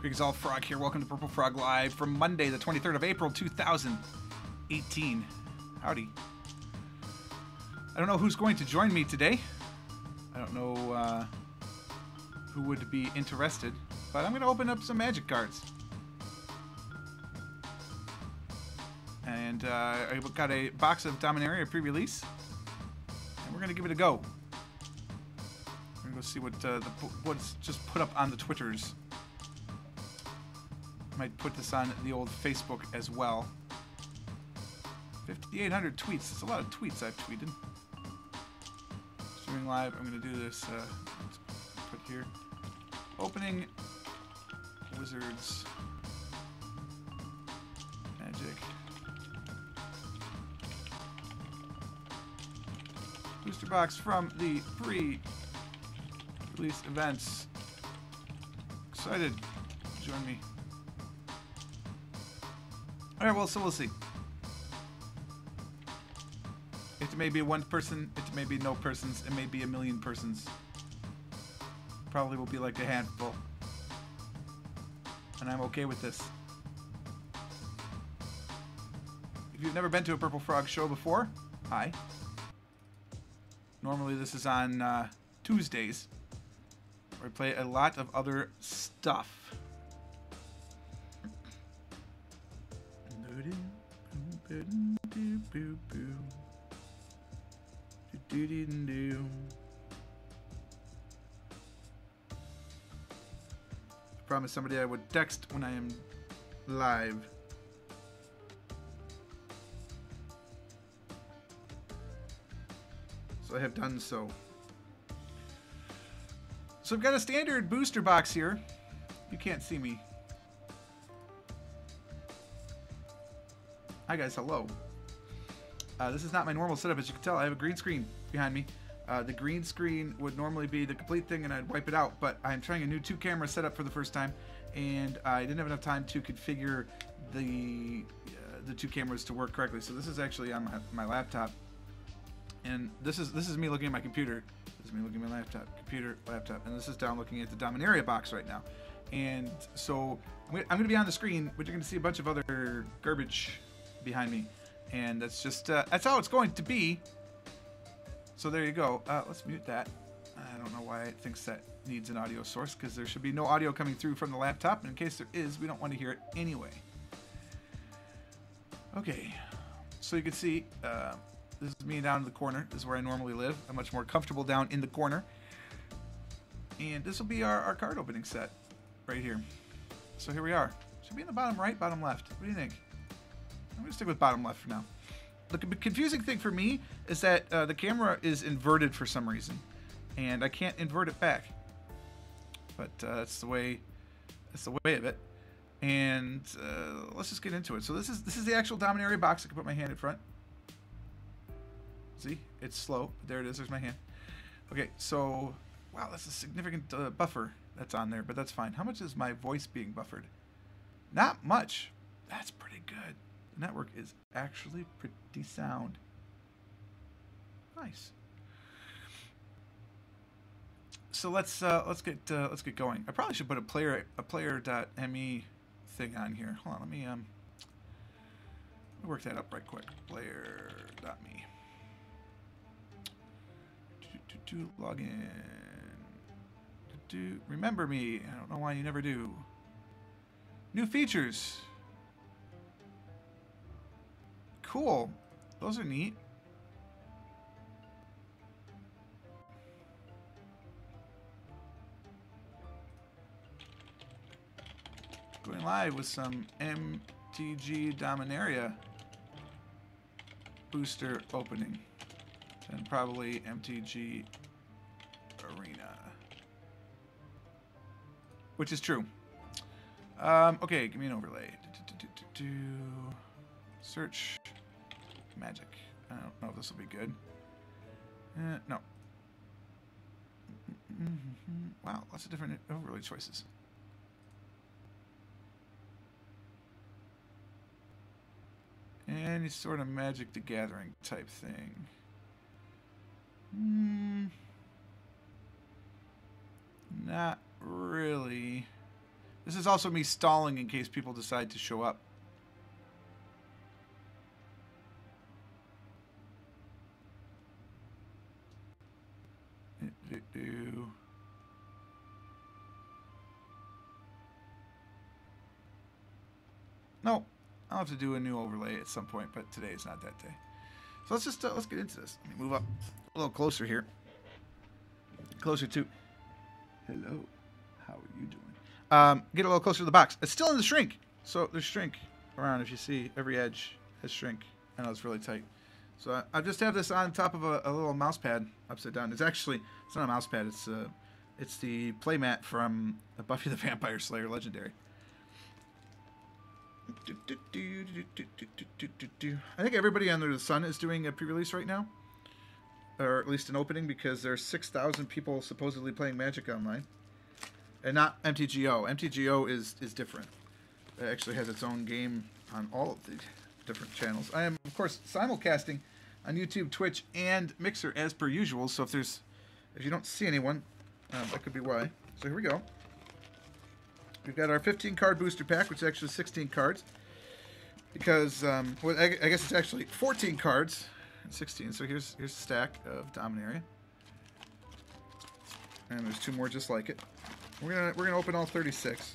Exalt Frog here. Welcome to Purple Frog Live from Monday, the 23rd of April, 2018. Howdy. I don't know who's going to join me today. I don't know who would be interested, but I'm going to open up some magic cards. And I got a box of Dominaria pre-release, and we're going to give it a go. We're going to go see what's just put up on the Twitters. Might put this on the old Facebook as well. 5,800 tweets. That's a lot of tweets I've tweeted. Streaming live. I'm going to do this. Let's put here. Opening Wizards Magic booster box from the pre-release events. Excited. Join me. Alright, well, so we'll see. It may be one person, it may be no persons, it may be a million persons. Probably will be like a handful. And I'm okay with this. If you've never been to a Purple Frog show before, hi. Normally this is on Tuesdays, where I play a lot of other stuff. I promised somebody I would text when I am live. So I have done so. So I've got a standard booster box here. You can't see me. Hi guys, hello. This is not my normal setup, as you can tell. I have a green screen behind me. The green screen would normally be the complete thing and I'd wipe it out, but I'm trying a new 2-camera setup for the first time, and I didn't have enough time to configure the 2 cameras to work correctly. So this is actually on my laptop, and this is me looking at my computer. This is me looking at my laptop, and this is down looking at the Dominaria box right now. And so I'm going to be on the screen, but you're going to see a bunch of other garbage behind me, and that's just that's how it's going to be. So there you go. Let's mute that. I don't know why it thinks that needs an audio source, because there should be no audio coming through from the laptop, and in case there is, we don't want to hear it anyway. Okay, so you can see this is me down in the corner. This is where I normally live. I'm much more comfortable down in the corner, and this will be our card opening set right here. So here we are. Should be in the bottom right, bottom left. What do you think? I'm going to stick with bottom left for now. The confusing thing for me is that the camera is inverted for some reason, and I can't invert it back. But that's the way of it. And let's just get into it. So this is the actual Dominaria box. I can put my hand in front. See, it's slow. There it is. There's my hand. Okay, so wow, that's a significant buffer that's on there, but that's fine. How much is my voice being buffered? Not much. That's pretty good. The network is actually pretty sound. Nice. So let's get going. I probably should put a player.me thing on here. Hold on, let me work that up right quick. Player.me. Log in. Remember me. I don't know why you never do. New features. Cool. Those are neat. Going live with some MTG Dominaria booster opening. And probably MTG Arena. Which is true. Okay, give me an overlay. Search magic. I don't know if this will be good. No. Wow, lots of different overlay choices. Any sort of Magic the Gathering type thing. Not really. This is also me stalling in case people decide to show up. No, I'll have to do a new overlay at some point, but today is not that day. So let's just let's get into this. Let me move up a little closer here. Closer to. Hello, how are you doing? Get a little closer to the box. It's still in the shrink, so there's shrink around. If you see, every edge has shrink. I know it's really tight. So I just have this on top of a little mouse pad upside down. It's not a mouse pad. It's the playmat from Buffy the Vampire Slayer Legendary. I think everybody under the sun is doing a pre-release right now, or at least an opening, because there's 6,000 people supposedly playing Magic online, and not MTGO. MTGO is different. It actually has its own game on all of the different channels. I am, of course, simulcasting on YouTube, Twitch, and Mixer as per usual. So if you don't see anyone, that could be why. So here we go. We've got our 15 card booster pack, which is actually 16 cards. Because, well, I guess it's actually 14 cards and 16. So here's a stack of Dominaria. And there's 2 more just like it. We're gonna open all 36.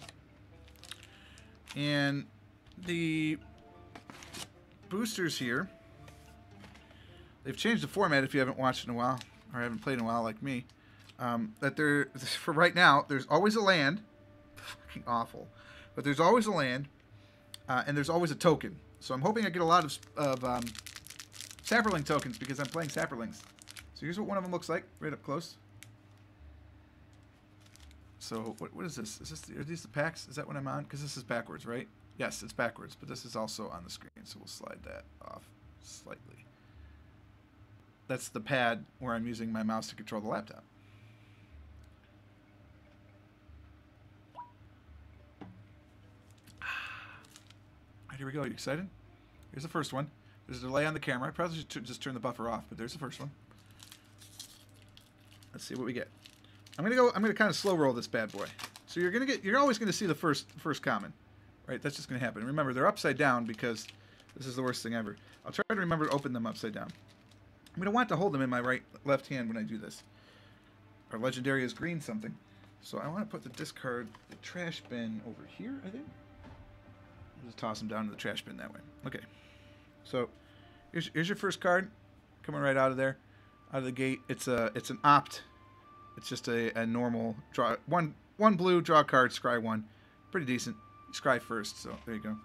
And the boosters here, they've changed the format if you haven't watched in a while, or haven't played in a while like me. For right now, there's always a land. Fucking awful. But there's always a land, and there's always a token. So I'm hoping I get a lot of Saproling tokens because I'm playing Saprolings. So here's what one of them looks like, right up close. So what is this? Are these the packs? Is that what I'm on? Because this is backwards, right? Yes, it's backwards, but this is also on the screen, so we'll slide that off slightly. That's the pad where I'm using my mouse to control the laptop. Here we go. Are you excited? Here's the first one. There's a delay on the camera. I probably should just turn the buffer off, but there's the first one. Let's see what we get. I'm gonna kind of slow roll this bad boy. So you're always gonna see the first common, right? That's just gonna happen. Remember, they're upside down because this is the worst thing ever. I'll try to remember to open them upside down. I'm gonna want to hold them in my left hand when I do this. Our legendary is green something, so I want to put the discard, the trash bin over here. I think. Just toss them down to the trash bin that way. Okay. So here's your first card, coming right out of there, out of the gate. It's an opt. It's just a normal draw. One blue, draw a card, scry 1. Pretty decent. Scry first. So there you go. All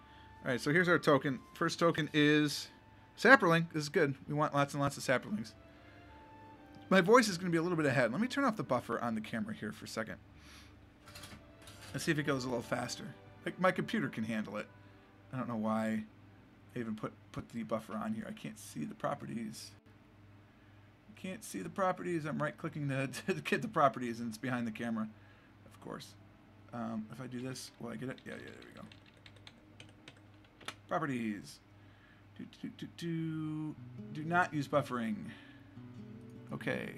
right. So here's our token. First token is Saproling. This is good. We want lots and lots of Saprolings. My voice is going to be a little bit ahead. Let me turn off the buffer on the camera here for a second. Let's see if it goes a little faster. Like my computer can handle it. I don't know why I even put the buffer on here. I can't see the properties. I can't see the properties. I'm right-clicking to get the properties, and it's behind the camera, of course. If I do this, will I get it? Yeah, there we go. Properties. Do not use buffering. Okay.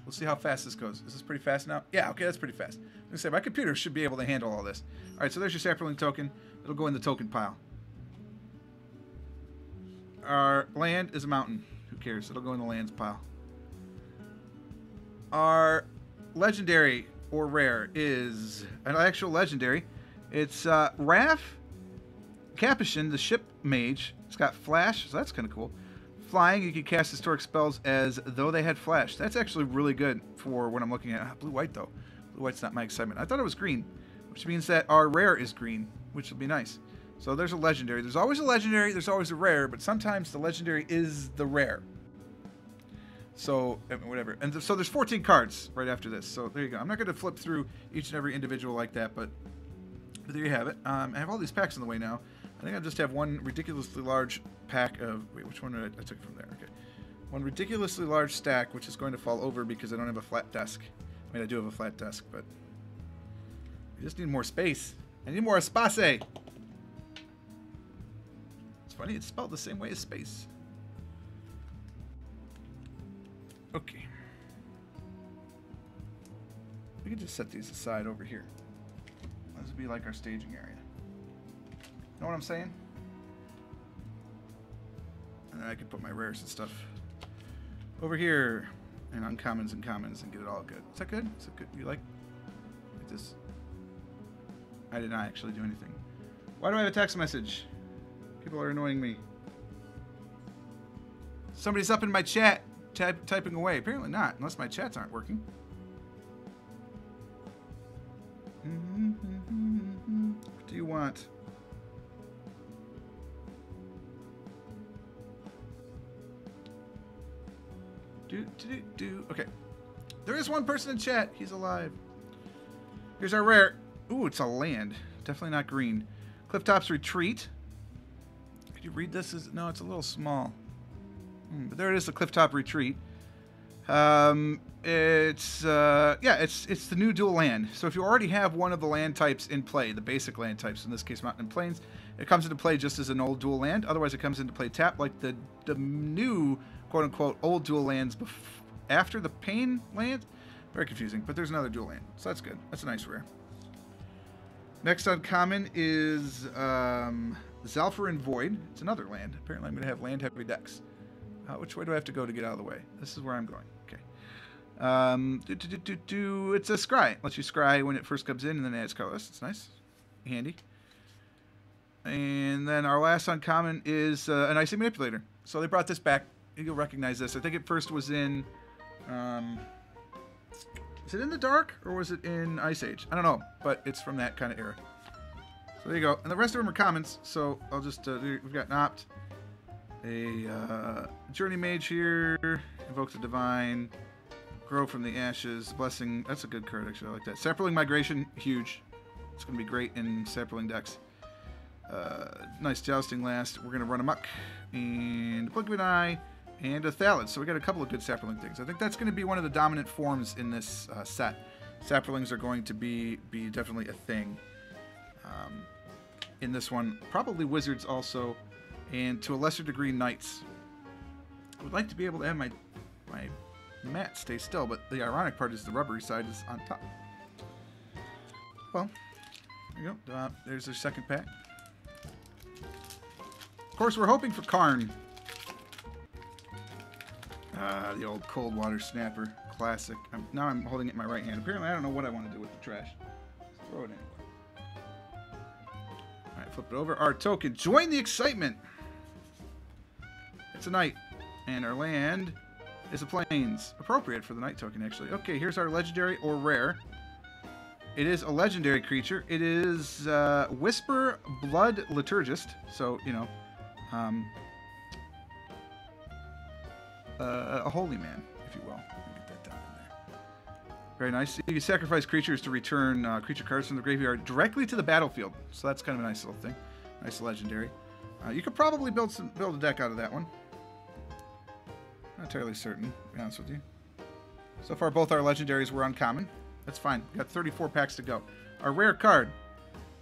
We'll see how fast this goes. Is this pretty fast now? Yeah, okay, that's pretty fast. I'm going to say, my computer should be able to handle all this. All right, so there's your Saproling token. It'll go in the token pile. Our land is a mountain. Who cares? It'll go in the lands pile. Our legendary or rare is an actual legendary. It's Raph Capuchin, the ship mage. It's got flash, so that's kind of cool. Flying, you can cast historic spells as though they had flash. That's actually really good for what I'm looking at. Blue-white, though. Blue-white's not my excitement. I thought it was green, which means that our rare is green, which will be nice. So there's a legendary. There's always a legendary, there's always a rare, but sometimes the legendary is the rare. So, whatever. And so there's 14 cards right after this. So there you go. I'm not going to flip through each and every individual like that, but there you have it. I have all these packs on the way now. I think I just have one ridiculously large pack of... Wait, which one did I took it from there? Okay. One ridiculously large stack, which is going to fall over because I don't have a flat desk. I mean, I do have a flat desk, but... I just need more space. I need more espace. It's funny, it's spelled the same way as space. Okay. We can just set these aside over here. This would be like our staging area. Know what I'm saying? And then I could put my rares and stuff over here, and uncommons and commons, and get it all good. Is that good? Is that good? You like this? I did not actually do anything. Why do I have a text message? People are annoying me. Somebody's up in my chat typing away. Apparently not, unless my chats aren't working. What do you want? Okay. There is one person in chat. He's alive. Here's our rare. Ooh, it's a land. Definitely not green. Clifftop's Retreat. Could you read this? No, it's a little small. But there it is, the Clifftop Retreat. It's the new dual land. So if you already have one of the land types in play, the basic land types, in this case Mountain and Plains, it comes into play just as an old dual land. Otherwise, it comes into play tap like the new quote-unquote old dual lands after the Pain land. Very confusing, but there's another dual land, so that's good. That's a nice rare. Next uncommon is Zalfarin Void. It's another land. Apparently I'm going to have land-heavy decks. Which way do I have to go to get out of the way? This is where I'm going. Okay. It's a scry. Lets you scry when it first comes in, and then it adds colorless. It's nice. Handy. And then our last uncommon is an Icy Manipulator. So they brought this back. You'll recognize this. I think it first was in... is it in the Dark, or was it in Ice Age? I don't know, but it's from that kind of era. So there you go. And the rest of them are commons, so I'll just... we've got Nopt. A Journey Mage here. Invoke the Divine. Grow from the Ashes. Blessing. That's a good card, actually. I like that. Sapperling Migration. Huge. It's going to be great in Sapperling decks. Nice Jousting Last. We're going to run amok. And a Blink of an Eye. And a Thallid. So we got a couple of good Sapperling things. I think that's going to be one of the dominant forms in this set. Sapperlings are going to be definitely a thing. In this one. Probably Wizards also. And to a lesser degree, Knights. I would like to be able to have my mat stay still, but the ironic part is the rubbery side is on top. Well, there you go. There's their second pack. Of course, we're hoping for Karn. The old cold water snapper. Classic. Now I'm holding it in my right hand. Apparently, I don't know what I want to do with the trash. Let's throw it anyway. Alright, flip it over. Our token. Join the excitement! It's a Knight. And our land is a Plains. Appropriate for the Knight token, actually. Okay, here's our legendary or rare. It is a legendary creature. It is Whisper Blood Liturgist. So, you know, a holy man, if you will. Let me get that down in there. Very nice. You can sacrifice creatures to return creature cards from the graveyard directly to the battlefield. So that's kind of a nice little thing. Nice legendary. You could probably build a deck out of that one. Not entirely certain, to be honest with you. So far, both our legendaries were uncommon. That's fine. We've got 34 packs to go. Our rare card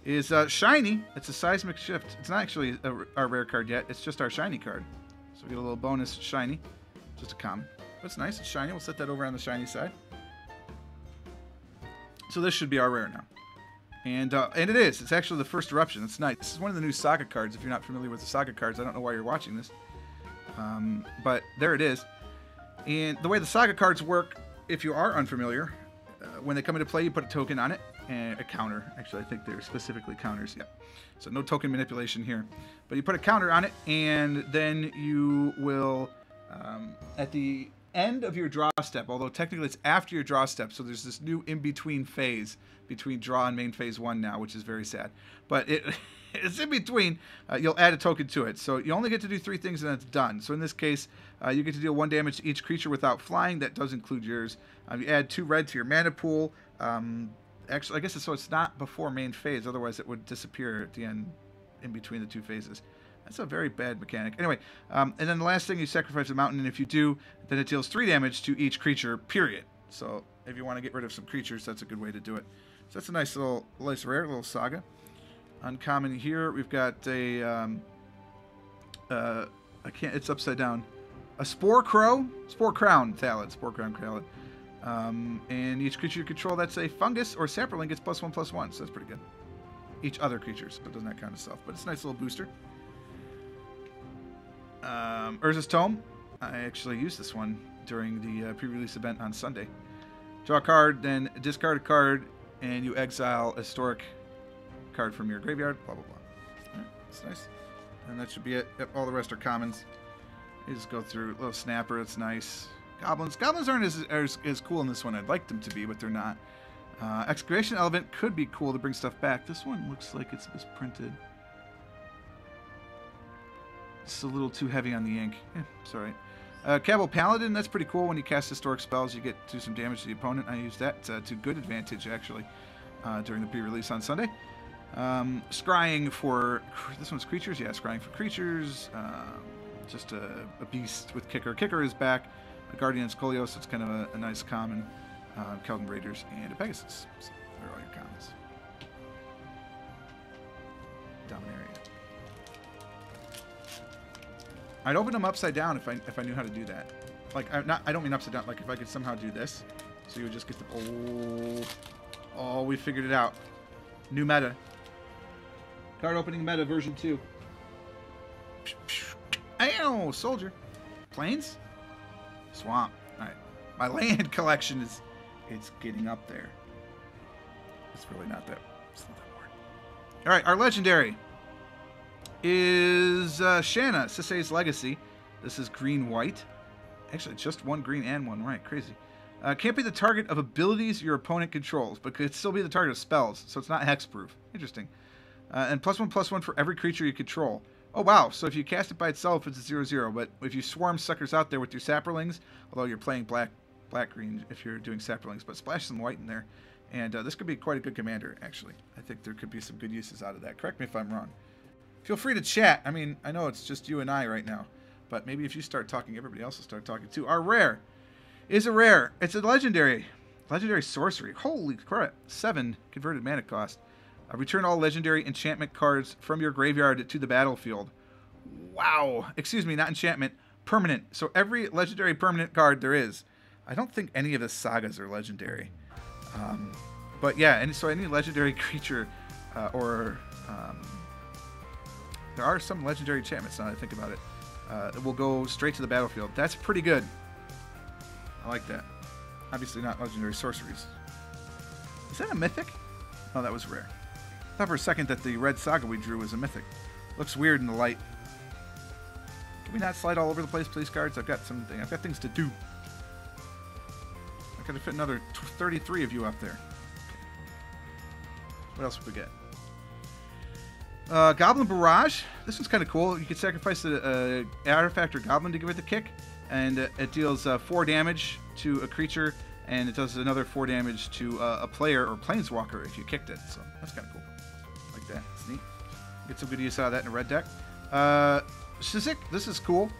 is Shiny. It's a Seismic Shift. It's not actually our rare card yet. It's just our Shiny card. So we get a little bonus Shiny. Just a common. But it's nice. It's shiny. We'll set that over on the shiny side. So this should be our rare now. And it is. It's actually the first eruption. It's nice. This is one of the new Saga cards. If you're not familiar with the Saga cards, I don't know why you're watching this. But there it is. And the way the Saga cards work, if you are unfamiliar, when they come into play, you put a token on it. And a counter. Actually, I think they're specifically counters. Yep. So no token manipulation here. But you put a counter on it, and then you will, at the end of your draw step, although technically it's after your draw step, so there's this new in-between phase between draw and main phase 1 now, which is very sad. But it's in between. You'll add a token to it. So you only get to do 3 things and it's done. So in this case, you get to deal 1 damage to each creature without flying. That does include yours. You add 2 red to your mana pool. Actually, I guess it's not before main phase. Otherwise, it would disappear at the end in between the 2 phases. That's a very bad mechanic. Anyway, and then the last thing, you sacrifice a mountain, and if you do, then it deals 3 damage to each creature, period. So if you want to get rid of some creatures, that's a good way to do it. So that's a nice rare little Saga. Uncommon here, we've got a, it's upside down. A Spore Crown Thallid. Spore Crown Thallid. And each creature you control that's a fungus or sapperling gets +1/+1, so that's pretty good. each other creature, so it doesn't count itself. But it's a nice little booster. Urza's Tome. I actually used this one during the pre-release event on Sunday. Draw a card, then discard a card, and you exile a historic card from your graveyard. Blah, blah, blah. All right, that's nice. And that should be it. Yep, all the rest are commons. You just go through. A little snapper, that's nice. Goblins. Goblins aren't as cool in this one. I'd like them to be, but they're not. Excavation Element could be cool to bring stuff back. This one looks like it's misprinted. It's a little too heavy on the ink. It's alright. Cabal Paladin, that's pretty cool. When you cast historic spells, you get to do some damage to the opponent. I used that to good advantage, actually, during the pre-release on Sunday. Scrying for... This one's creatures? Yeah, Scrying for creatures. Just a beast with Kicker. Kicker is back. A Guardian Scolios, it's kind of a nice common. Keldon Raiders, and a Pegasus. So they're all your commons. Dominaria. I'd open them upside down if I knew how to do that. Like, I don't mean upside down. Like, if I could somehow do this, so you would just get the... Oh, we figured it out. New meta. Card opening meta version 2. Ow! Soldier. Plains? Swamp. Alright. My land collection is... It's getting up there. It's really not that... It's not that hard. Alright, our legendary is Shanna, Sisei's Legacy. This is green-white. Actually, just one green and one white. Crazy. Can't be the target of abilities your opponent controls, but could still be the target of spells, so it's not hexproof. Interesting. And +1/+1 for every creature you control. Oh, wow. So if you cast it by itself, it's a 0/0. But if you swarm suckers out there with your Saprolings, although you're playing black-green if you're doing Saprolings, but splash some white in there. And this could be quite a good commander, actually. I think there could be some good uses out of that. Correct me if I'm wrong. Feel free to chat. I mean, I know it's just you and I right now. But maybe if you start talking, everybody else will start talking too. Our rare is a rare. It's a legendary. Legendary sorcery. Holy crap. 7 converted mana cost. Return all legendary enchantment cards from your graveyard to the battlefield. Wow. Excuse me, not enchantment. Permanent. So every legendary permanent card there is. I don't think any of the sagas are legendary. But yeah, and so any legendary creature there are some legendary enchantments now that I think about it. That will go straight to the battlefield. That's pretty good. I like that. Obviously not legendary sorceries. Is that a mythic? Oh, that was rare. I thought for a second that the red saga we drew was a mythic. Looks weird in the light. Can we not slide all over the place, please, cards? I've got things to do. I gotta fit another 33 of you up there. What else would we get? Goblin Barrage. This one's kind of cool. You can sacrifice an artifact or goblin to give it the kick, and it deals 4 damage to a creature, and it does another 4 damage to a player or planeswalker if you kicked it. So that's kind of cool. Like that. It's neat. Get some good use out of that in a red deck. Shizik. This is cool.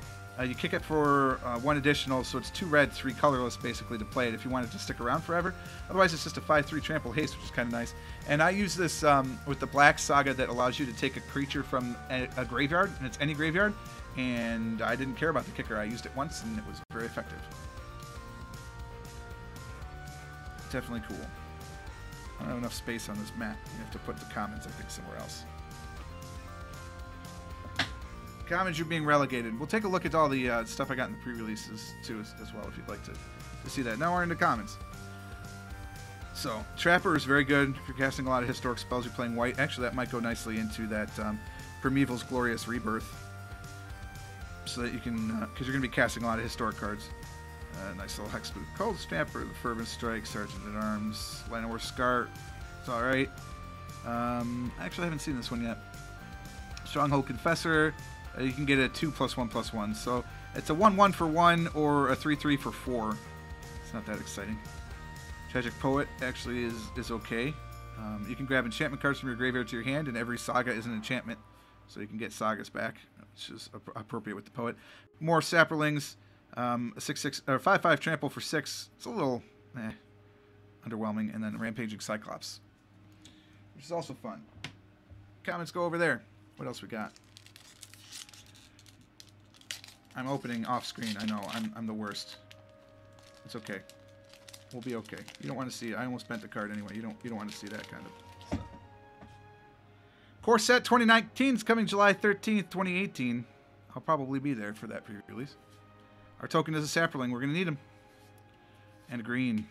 You kick it for 1 additional, so it's 2 red, 3 colorless, basically, to play it if you want it to stick around forever. Otherwise, it's just a 5/3 trample haste, which is kind of nice. And I use this with the black saga that allows you to take a creature from a graveyard, and it's any graveyard. And I didn't care about the kicker. I used it once, and it was very effective. Definitely cool. I don't have enough space on this map. You have to put the commons, I think, somewhere else. Commons, you're being relegated. We'll take a look at all the stuff I got in the pre-releases too as well, if you'd like to see that. Now we're into commons. So Trapper is very good if you're casting a lot of historic spells. You're playing white. Actually, that might go nicely into that Primeval's Glorious Rebirth, so that you can because you're going to be casting a lot of historic cards. Nice little Hexboot. Cold Stamper, the Fervent Strike, Sergeant at Arms, Llanowar Scar. It's all right. Actually, I haven't seen this one yet. Stronghold Confessor. You can get a 2/1/1, so it's a 1/1 for 1 or a 3/3 for 4. It's not that exciting. Tragic Poet actually is okay. You can grab enchantment cards from your graveyard to your hand, and every saga is an enchantment, so you can get sagas back, which is appropriate with the Poet. More Saprolings, a 6/6 or 5/5 trample for 6. It's a little underwhelming, and then Rampaging Cyclops, which is also fun. Comments go over there. What else we got? I'm opening off screen. I know. I'm the worst. It's okay. We'll be okay. You don't want to see it. I almost bent the card anyway. You don't want to see that kind of stuff. Core Set 2019 is coming July 13th, 2018. I'll probably be there for that pre-release. Our token is a sapperling. We're going to need him. And a green.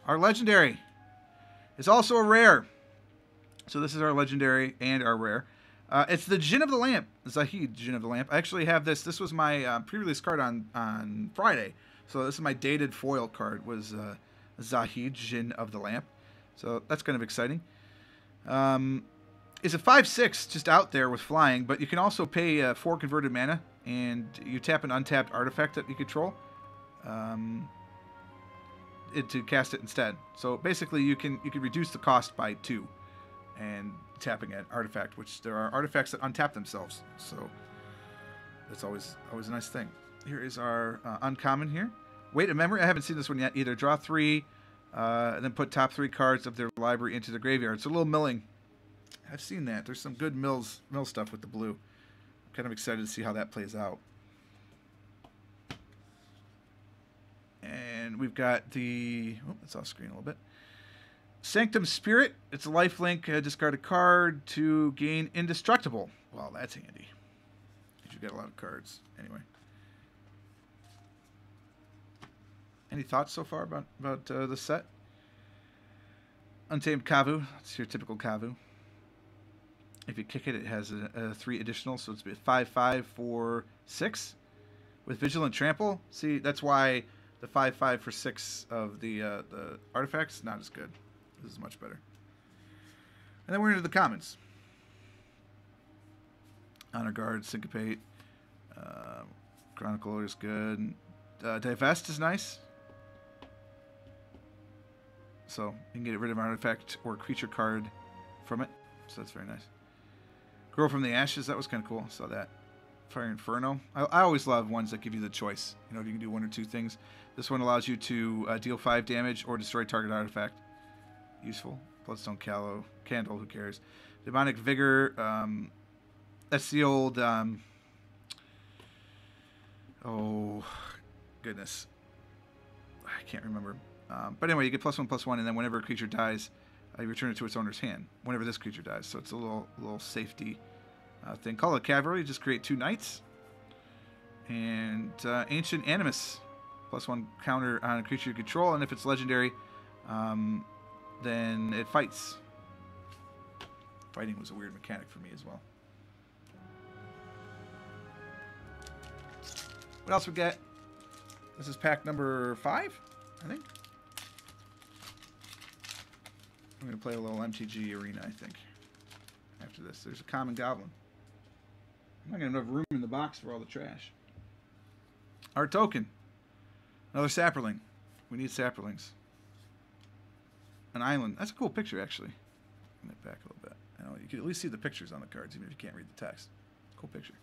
Our legendary is also a rare. So this is our legendary and our rare. It's the Djinn of the Lamp. Zahid, Djinn of the Lamp. I actually have this. This was my pre-release card on Friday. So this is my dated foil card. Was Zahid, Djinn of the Lamp. So that's kind of exciting. It's a 5/6 just out there with flying, but you can also pay 4 converted mana, and you tap an untapped artifact that you control to cast it instead. So basically, you can reduce the cost by 2, and tapping an artifact, which there are artifacts that untap themselves. So that's always a nice thing. Here is our uncommon here. Weight of Memory. I haven't seen this one yet either. Draw 3, and then put top 3 cards of their library into the graveyard. It's a little milling. I've seen that. There's some good mill stuff with the blue. I'm kind of excited to see how that plays out. And we've got the... Oh, it's off screen a little bit. Sanctum Spirit. It's a lifelink. Discard a card to gain Indestructible. Well, that's handy. You've got a lot of cards. Anyway. Any thoughts so far about the set? Untamed Kavu. It's your typical Kavu. If you kick it, it has a 3 additional, so it's a 5/5 for 6 with Vigilant Trample. See, that's why the 5/5 for 6 of the artifacts not as good. This is much better. And then we're into the commons. Honor Guard, Syncopate, Chronicler is good. Divest is nice. So you can get rid of an artifact or creature card from it. So that's very nice. Grow from the Ashes, that was kind of cool. Saw that. Fire Inferno. I always love ones that give you the choice. You know, you can do 1 or 2 things. This one allows you to deal 5 damage or destroy target artifact. Useful. Bloodstone Candle, who cares? Demonic Vigor. That's the old... oh, goodness. I can't remember. But anyway, you get +1/+1, and then whenever a creature dies, you return it to its owner's hand. Whenever this creature dies, so it's a little safety thing. Call it Cavalry. Just create 2 knights, and Ancient Animus, +1 counter on a creature you control, and if it's legendary, then it fights. Fighting was a weird mechanic for me as well. What else we got? This is pack number 5, I think. I'm going to play a little MTG Arena, I think, after this. There's a Common Goblin. I'm not going to have enough room in the box for all the trash. Our token. Another sapperling. We need sapperlings. An island. That's a cool picture, actually. Bring it back a little bit. I know, you can at least see the pictures on the cards, even if you can't read the text. Cool picture.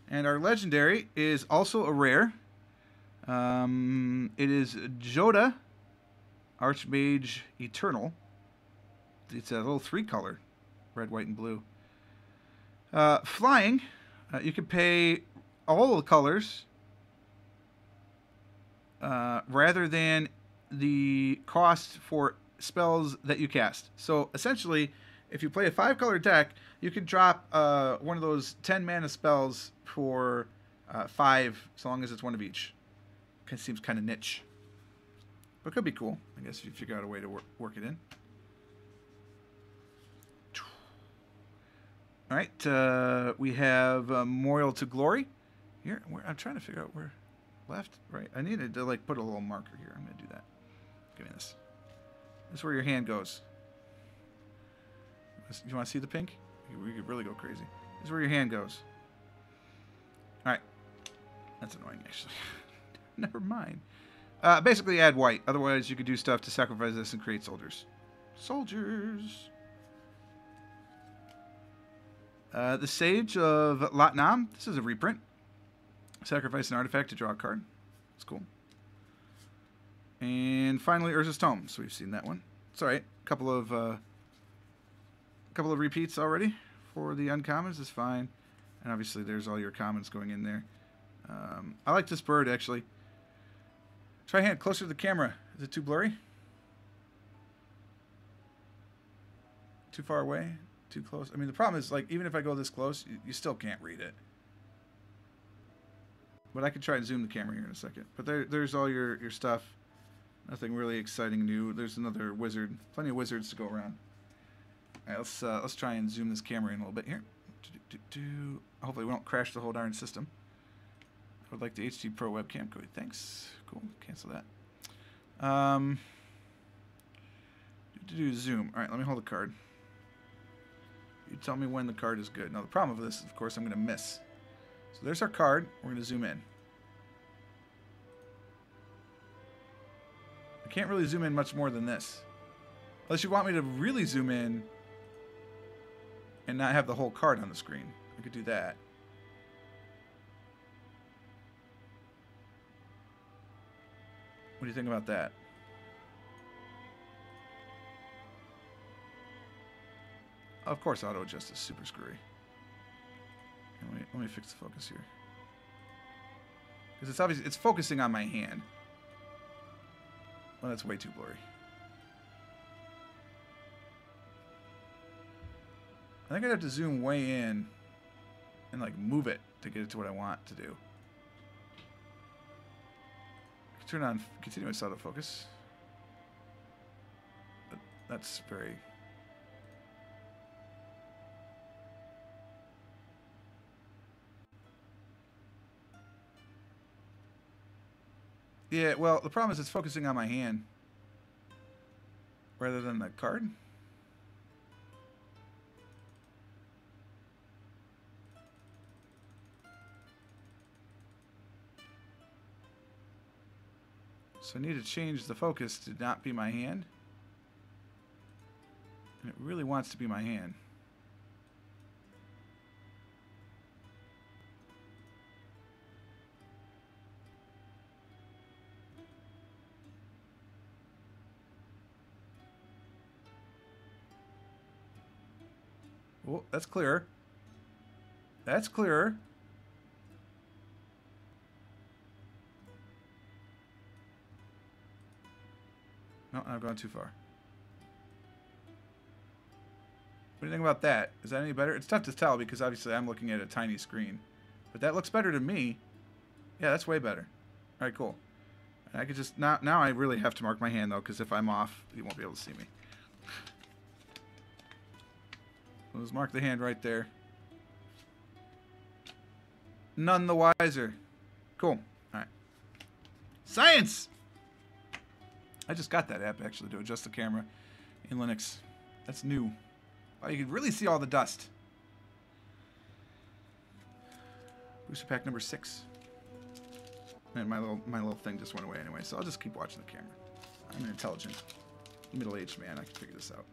And our legendary is also a rare. It is Joda, Archmage Eternal. It's a little 3-color, red, white, and blue. Flying, you can pay all the colors rather than the cost for spells that you cast. So essentially, if you play a 5-color deck, you can drop one of those 10 mana spells for 5, so long as it's 1 of each. Kind of seems kind of niche. But it could be cool, I guess, if you figure out a way to work it in. All right, we have Memorial to Glory. Here, I'm trying to figure out where. Left, right. I needed to like put a little marker here. I'm going to do that. Give me this. This is where your hand goes. You want to see the pink? We could really go crazy. This is where your hand goes. All right. That's annoying, actually. Never mind. Basically, add white. Otherwise, you could do stuff to sacrifice this and create soldiers. Soldiers. The Sage of Latnam. This is a reprint. Sacrifice an artifact to draw a card. That's cool. And finally, Urza's Tome. So we've seen that one. It's all right. A couple of repeats already for the uncommons is fine. And obviously, there's all your commons going in there. I like this bird, actually. Try hand closer to the camera. Is it too blurry? Too far away? Too close. I mean, the problem is, like, even if I go this close, you still can't read it. But I could try and zoom the camera here in a second. But there's all your stuff. Nothing really exciting new. There's another wizard. Plenty of wizards to go around. All right, let's try and zoom this camera in a little bit here. Hopefully we don't crash the whole darn system. I would like the HD Pro webcam. Good, thanks. Cool. Cancel that. Zoom. All right, let me hold the card. You tell me when the card is good. Now the problem with this, of course, I'm going to miss. So there's our card. We're going to zoom in. I can't really zoom in much more than this. Unless you want me to really zoom in and not have the whole card on the screen. I could do that. What do you think about that? Of course, auto adjust is super screwy. Let me fix the focus here. Because it's obvious it's focusing on my hand. Well, that's way too blurry. I think I'd have to zoom way in and like move it to get it to what I want to do. I can turn on continuous autofocus. But that's very... Yeah, well, the problem is it's focusing on my hand rather than the card. So I need to change the focus to not be my hand. And it really wants to be my hand. Oh, that's clearer. That's clearer. No, I've gone too far. What do you think about that? Is that any better? It's tough to tell because obviously I'm looking at a tiny screen. But that looks better to me. Yeah, that's way better. All right, cool. And I could just... Now I really have to mark my hand, though, because if I'm off, you won't be able to see me. Let's mark the hand right there. None the wiser. Cool. All right. Science! I just got that app, actually, to adjust the camera in Linux. That's new. Oh, you can really see all the dust. Booster pack number 6. And my little thing just went away anyway, so I'll just keep watching the camera. I'm an intelligent, middle-aged man. I can figure this out.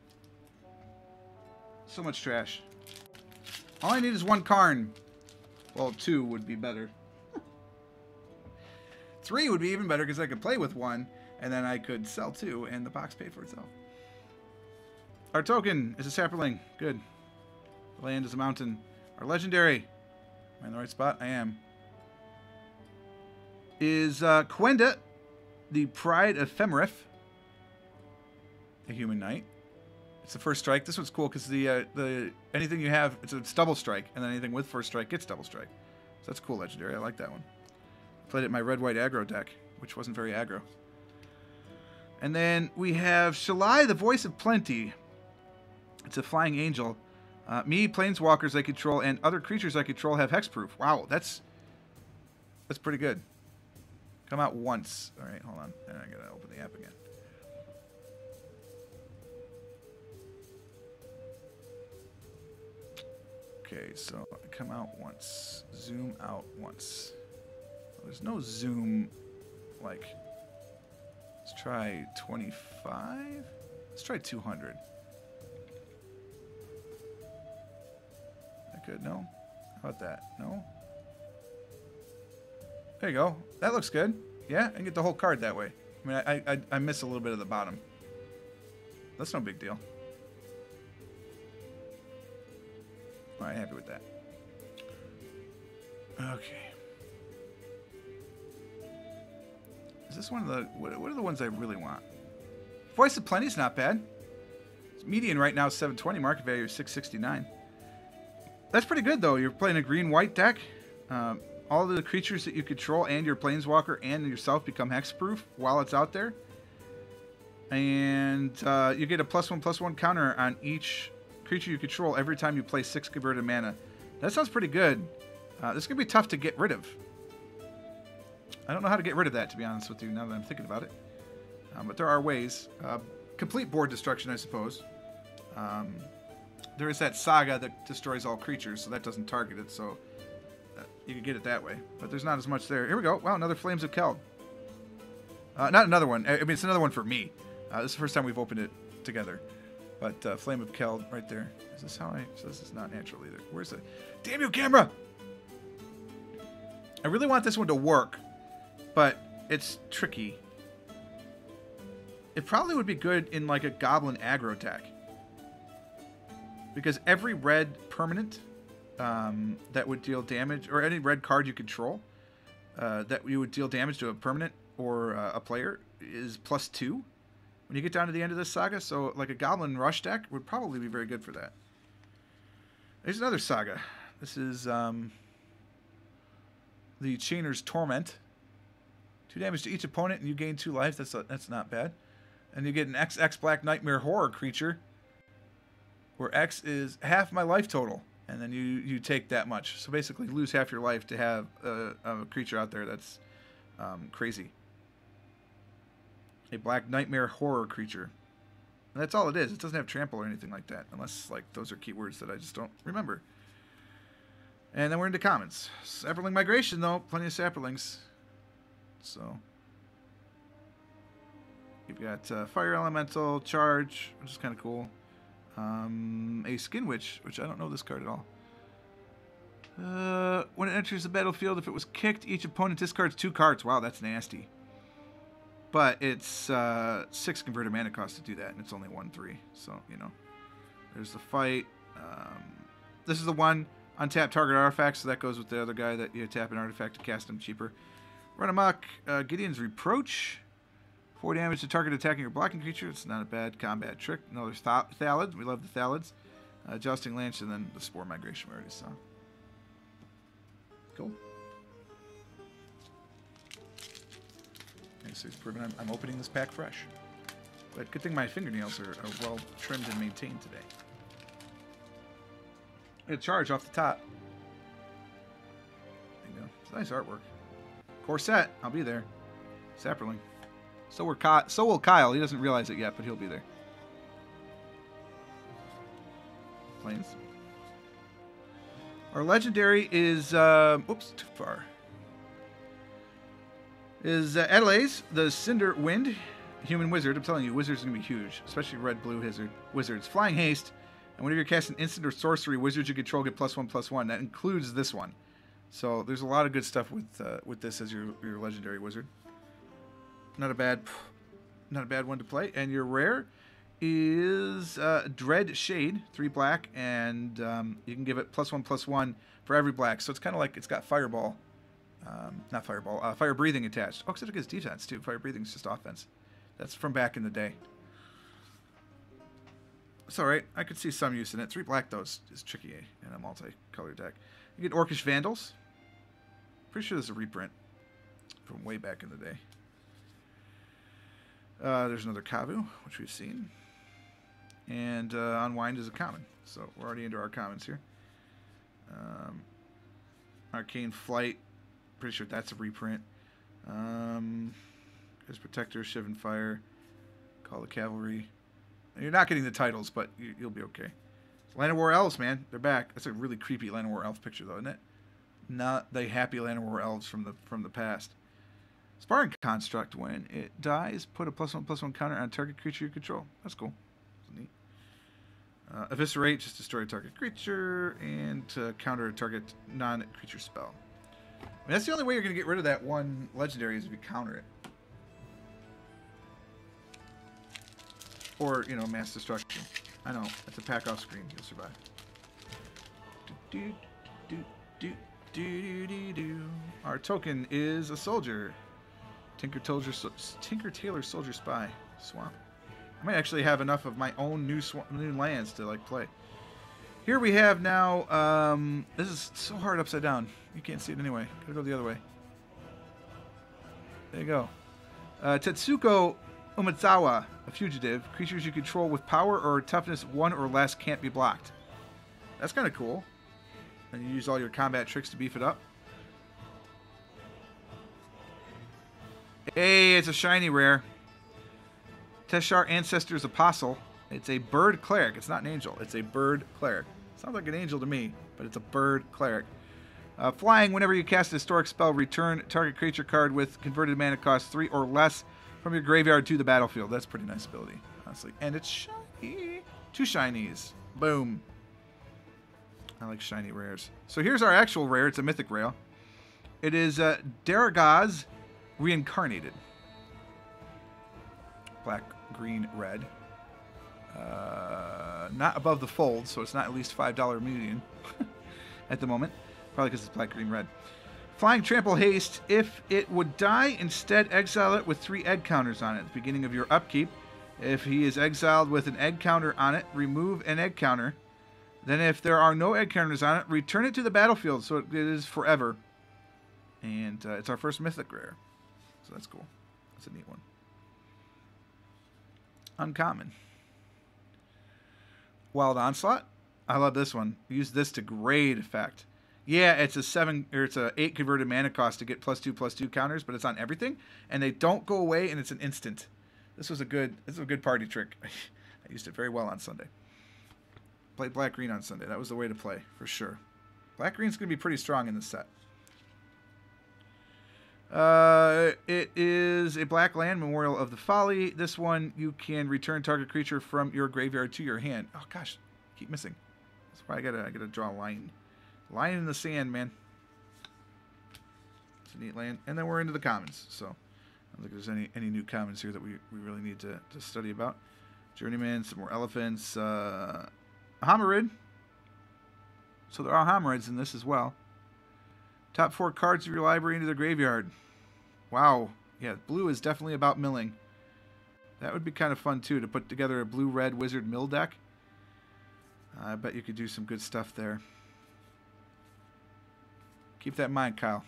So much trash. All I need is one Karn. Well, 2 would be better. 3 would be even better because I could play with 1, and then I could sell 2, and the box paid for itself. Our token is a sapperling. Good. The land is a mountain. Our legendary. Am I in the right spot? I am. Is Quenda, the Pride of Femerif, a human knight. It's the first strike. This one's cool because the anything you have, it's double strike, and then anything with first strike gets double strike. So that's cool, legendary. I like that one. Played it in my red-white aggro deck, which wasn't very aggro. And then we have Shalai, the Voice of Plenty. It's a flying angel. Me, planeswalkers I control, and other creatures I control have hexproof. Wow, that's pretty good. Come out once. All right, hold on. And I gotta open the app again. Okay, so come out once. Zoom out once. Well, there's no zoom, like... Let's try 25? Let's try 200. That good? No? How about that? No? There you go. That looks good. Yeah, I can get the whole card that way. I mean, I miss a little bit of the bottom. That's no big deal. Alright, happy with that. Okay. Is this one of the... What are the ones I really want? Voice of Plenty's not bad. Median right now is 720. Market value is 669. That's pretty good, though. You're playing a green-white deck. All of the creatures that you control and your Planeswalker and yourself become hexproof while it's out there. And you get a +1/+1 counter on each creature you control every time you play 6 converted mana. That sounds pretty good. This is going to be tough to get rid of. I don't know how to get rid of that, to be honest with you, now that I'm thinking about it. But there are ways. Complete board destruction, I suppose. There is that saga that destroys all creatures, so that doesn't target it, so you can get it that way. But there's not as much there. Here we go. Wow, another Flames of Keld. Not another one. I mean, it's another one for me. This is the first time we've opened it together. But Flame of Keld right there. Is this how I... So this is not natural either. Where's the... Damn you, camera! I really want this one to work, but it's tricky. It probably would be good in like a Goblin aggro deck. Because every red permanent that would deal damage, or any red card you control that you would deal damage to a permanent or a player is +2 when you get down to the end of this saga. So like a Goblin Rush deck would probably be very good for that. There's another saga. This is the Chainer's Torment. 2 damage to each opponent and you gain 2 life. That's not bad. And you get an XX Black Nightmare Horror creature where X is half my life total. And then you take that much. So basically you lose half your life to have a creature out there that's crazy. A Black Nightmare Horror creature. And that's all it is. It doesn't have trample or anything like that. Unless like those are keywords that I just don't remember. And then we're into commons. Saproling Migration though. Plenty of Saprolings. So you've got Fire Elemental, Charge, which is kind of cool. A Skin Witch, which I don't know this card at all. When it enters the battlefield, if it was kicked, each opponent discards 2 cards. Wow, that's nasty. But it's 6 converted mana cost to do that, and it's only 1/3. So, you know, there's the fight. This is the one untap target artifact, so that goes with the other guy that you tap an artifact to cast him cheaper. Run amok. Gideon's Reproach. 4 damage to target attacking or blocking creature. It's not a bad combat trick. Another Thalids. We love the Thalids. Jousting Lance, and then the Spore Migration we already saw. Cool. Okay, so he's proving I'm opening this pack fresh. But good thing my fingernails are well trimmed and maintained today. I get a charge off the top. There you go. It's nice artwork. Corset. I'll be there. Saproling. So will Kyle. He doesn't realize it yet, but he'll be there. Planes. Our legendary is... oops, too far. Is Adelaide's, the Cinder Wind, human wizard. I'm telling you, wizards are going to be huge. Especially red-blue wizards. Flying Haste. And whenever you cast an instant or sorcery, wizards you control get +1/+1. That includes this one. So there's a lot of good stuff with this as your legendary wizard. Not a bad one to play. And your rare is Dread Shade, 3 black, and you can give it +1/+1 for every black. So it's kind of like it's got Fireball, not Fireball, Fire Breathing attached. Oh, except it gets defense too. Fire Breathing is just offense. That's from back in the day. It's all right. I could see some use in it. 3 black though is tricky in a multi-color deck. You get Orcish Vandals. Pretty sure there's a reprint from way back in the day. There's another Kavu, which we've seen. And Unwind is a common. So we're already into our commons here. Arcane Flight. Pretty sure that's a reprint. There's Protector, Shivan Fire. Call the Cavalry. You're not getting the titles, but you'll be okay. Land of War Elves, man. They're back. That's a really creepy Land of War Elf picture, though, isn't it? Not the happy Land of War Elves from the past. Sparring Construct. When it dies, put a +1/+1 counter on target creature you control. That's cool. That's neat. Eviscerate, just destroy a target creature, and counter a target non-creature spell. I mean, that's the only way you're going to get rid of that one legendary is if you counter it. Or, you know, Mass Destruction. I know, that's a pack off screen. You'll survive. Our token is a soldier. Tinker Tailor Soldier Spy. Swamp. I might actually have enough of my own new lands to like play. Here we have now. This is so hard upside down. You can't see it anyway. Gotta go the other way. There you go. Tetsuko Umezawa, a fugitive. Creatures you control with power or toughness 1 or less can't be blocked. That's kind of cool. And you use all your combat tricks to beef it up. Hey, it's a shiny rare. Teshar Ancestor's Apostle. It's a bird cleric. It's not an angel. It's a bird cleric. Sounds like an angel to me, but it's a bird cleric. Flying, whenever you cast a historic spell, return target creature card with converted mana cost 3 or less from your graveyard to the battlefield. That's a pretty nice ability, honestly. And it's shiny. 2 shinies. Boom. I like shiny rares. So here's our actual rare. It's a mythic rare. It is Daragaz Reincarnated. Black, green, red. Not above the fold, so it's not at least $5 median at the moment. Probably because it's black, green, red. Flying Trample Haste. If it would die, instead exile it with 3 egg counters on it at the beginning of your upkeep. If he is exiled with an egg counter on it, remove an egg counter. Then if there are no egg counters on it, return it to the battlefield so it is forever. And it's our first mythic rare. So that's cool. That's a neat one. Uncommon. Wild Onslaught. I love this one. Use this to great effect. Yeah, it's a 8 converted mana cost to get +2/+2 counters, but it's on everything, and they don't go away, and it's an instant. This is a good party trick. I used it very well on Sunday. Played black green on Sunday. That was the way to play for sure. Black green's gonna be pretty strong in this set. It is a black land, Memorial of the Folly. This one, you can return target creature from your graveyard to your hand. Oh gosh, keep missing. That's why I gotta draw a line. Line in the sand, man. It's a neat land. And then we're into the commons. So I don't think there's any new commons here that we really need to study about. Journeyman, some more elephants. Homarid. So there are Homarids in this as well. Top 4 cards of your library into the graveyard. Wow. Yeah, blue is definitely about milling. That would be kind of fun, too, to put together a blue-red wizard mill deck. I bet you could do some good stuff there. Keep that in mind, Kyle.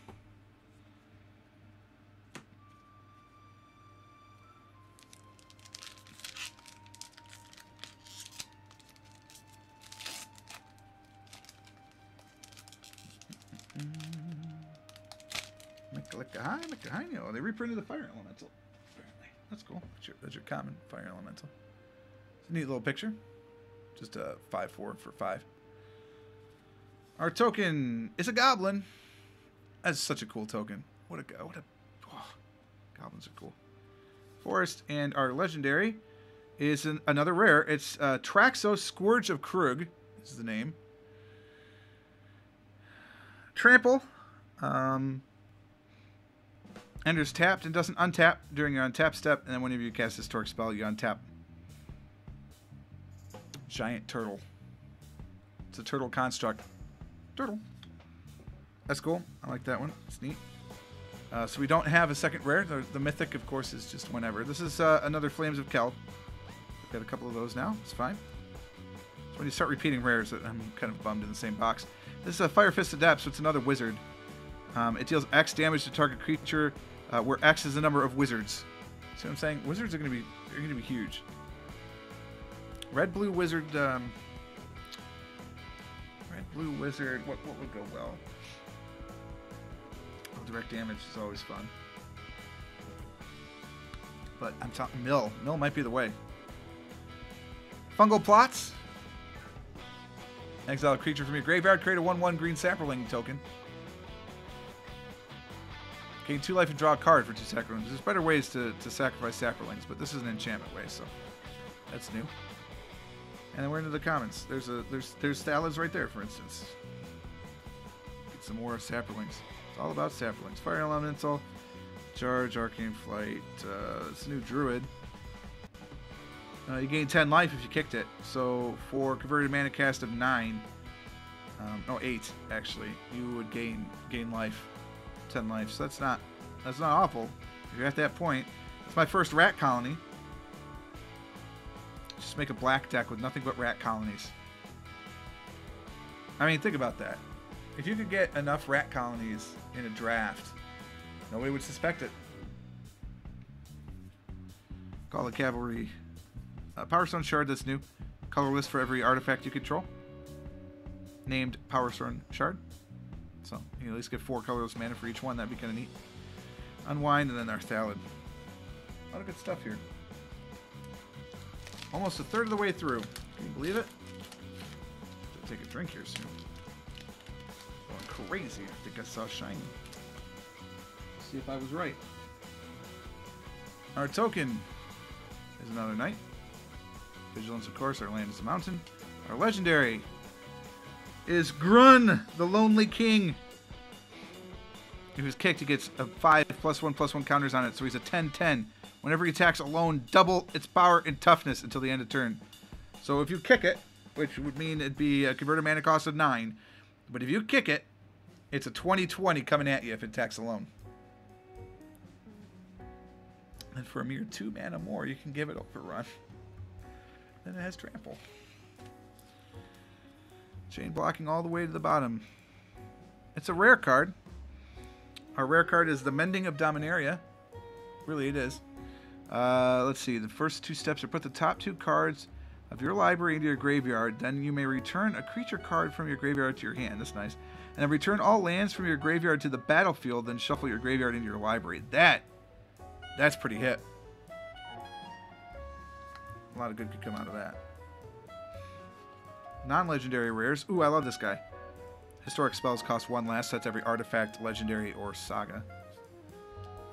Oh, they reprinted the Fire Elemental. Apparently. That's cool. That's your common Fire Elemental. It's a neat little picture. Just a 5/4 for 5. Our token is a goblin. That's such a cool token. Oh, goblins are cool. Forest, and our legendary is another rare. It's Traxos Scourge of Krug. This is the name. Trample. Enters tapped and doesn't untap during your untap step, and then whenever you cast this Torque spell, you untap. Giant turtle. It's a turtle construct. Turtle. That's cool. I like that one. It's neat. So we don't have a second rare. The mythic, of course, is just whenever. This is another Flames of Kelp. We've got a couple of those now. It's fine. So when you start repeating rares, I'm kind of bummed in the same box. This is a Fire Fist of Depth, so it's another wizard. It deals X damage to target creature, where X is the number of wizards. See what I'm saying? Wizards are going to be huge. Red blue wizard. Red blue wizard. What would go well? Well, direct damage is always fun. But I'm talking mill. Mill might be the way. Fungal Plots. Exile a creature from your graveyard. Create a 1/1 green sapperling token. Gain 2 life and draw a card for 2 sacrifices. There's better ways to sacrifice sapperlings, but this is an enchantment way, so that's new. And then we're into the commons. There's Thalids right there, for instance. Get some more sapperlings. It's all about sapperlings. Fire Elemental, Charge, Arcane Flight. It's a new Druid. You gain 10 life if you kicked it. So for converted mana cast of 9, no 8 actually, you would gain life. 10 life, so that's not awful if you're at that point. It's my first rat colony. Just make a black deck with nothing but rat colonies. I mean, think about that. If you could get enough rat colonies in a draft, nobody would suspect it. Call the Cavalry. Power Stone Shard, that's new. Colorless for every artifact you control. Named Power Stone Shard. So you can at least get 4 colorless mana for each one. That'd be kind of neat. Unwind, and then our Thallid. A lot of good stuff here. Almost a third of the way through. Can you believe it? I'll take a drink here soon. Going crazy. I think I saw shiny. Let's see if I was right. Our token is another knight. Vigilance, of course. Our land is a mountain. Our legendary is Grun, the Lonely King. If he was kicked, he gets a 5+1/+1 counters on it, so he's a 10/10. Whenever he attacks alone, double its power and toughness until the end of turn. So if you kick it, which would mean it'd be a converted mana cost of 9, but if you kick it, it's a 20/20 coming at you if it attacks alone. And for a mere 2 mana more, you can give it Overrun. Then it has Trample. Chain blocking all the way to the bottom. It's a rare card. Our rare card is the Mending of Dominaria. Really, it is. Let's see. The first 2 steps are put the top 2 cards of your library into your graveyard. Then you may return a creature card from your graveyard to your hand. That's nice. And then return all lands from your graveyard to the battlefield. Then shuffle your graveyard into your library. That's pretty hip. A lot of good could come out of that. Non-legendary rares. Ooh, I love this guy. Historic spells cost 1 less. That's every artifact, legendary, or saga.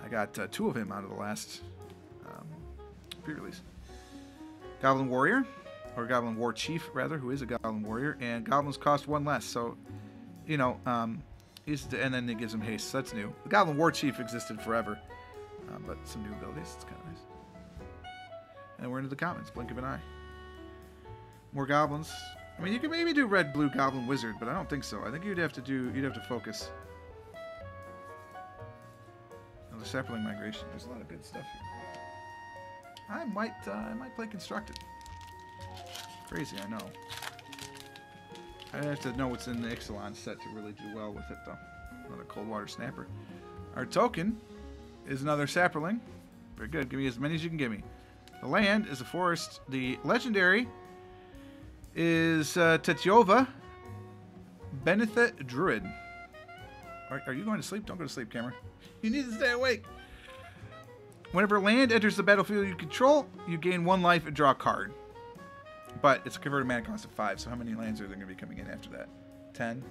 I got 2 of him out of the last pre-release. Goblin Warrior, or Goblin War Chief, rather, who is a Goblin Warrior, and goblins cost 1 less. So, you know, and then it gives him haste. So that's new. The Goblin War Chief existed forever, but some new abilities. It's kind of nice. And we're into the commons. Blink of an eye. More goblins. I mean, you could maybe do red, blue, goblin, wizard, but I don't think so. I think you'd have to focus. Another sapling migration. There's a lot of good stuff here. I might play constructed. Crazy, I know. I have to know what's in the Ixalan set to really do well with it, though. Another cold water snapper. Our token is another sapperling. Very good. Give me as many as you can give me. The land is a forest. The legendary is Tetiova, Benefit Druid. Are you going to sleep? Don't go to sleep, Cameron. You need to stay awake. Whenever land enters the battlefield you control, you gain 1 life and draw a card. But it's a converted mana cost of 5, so how many lands are there going to be coming in after that? 10?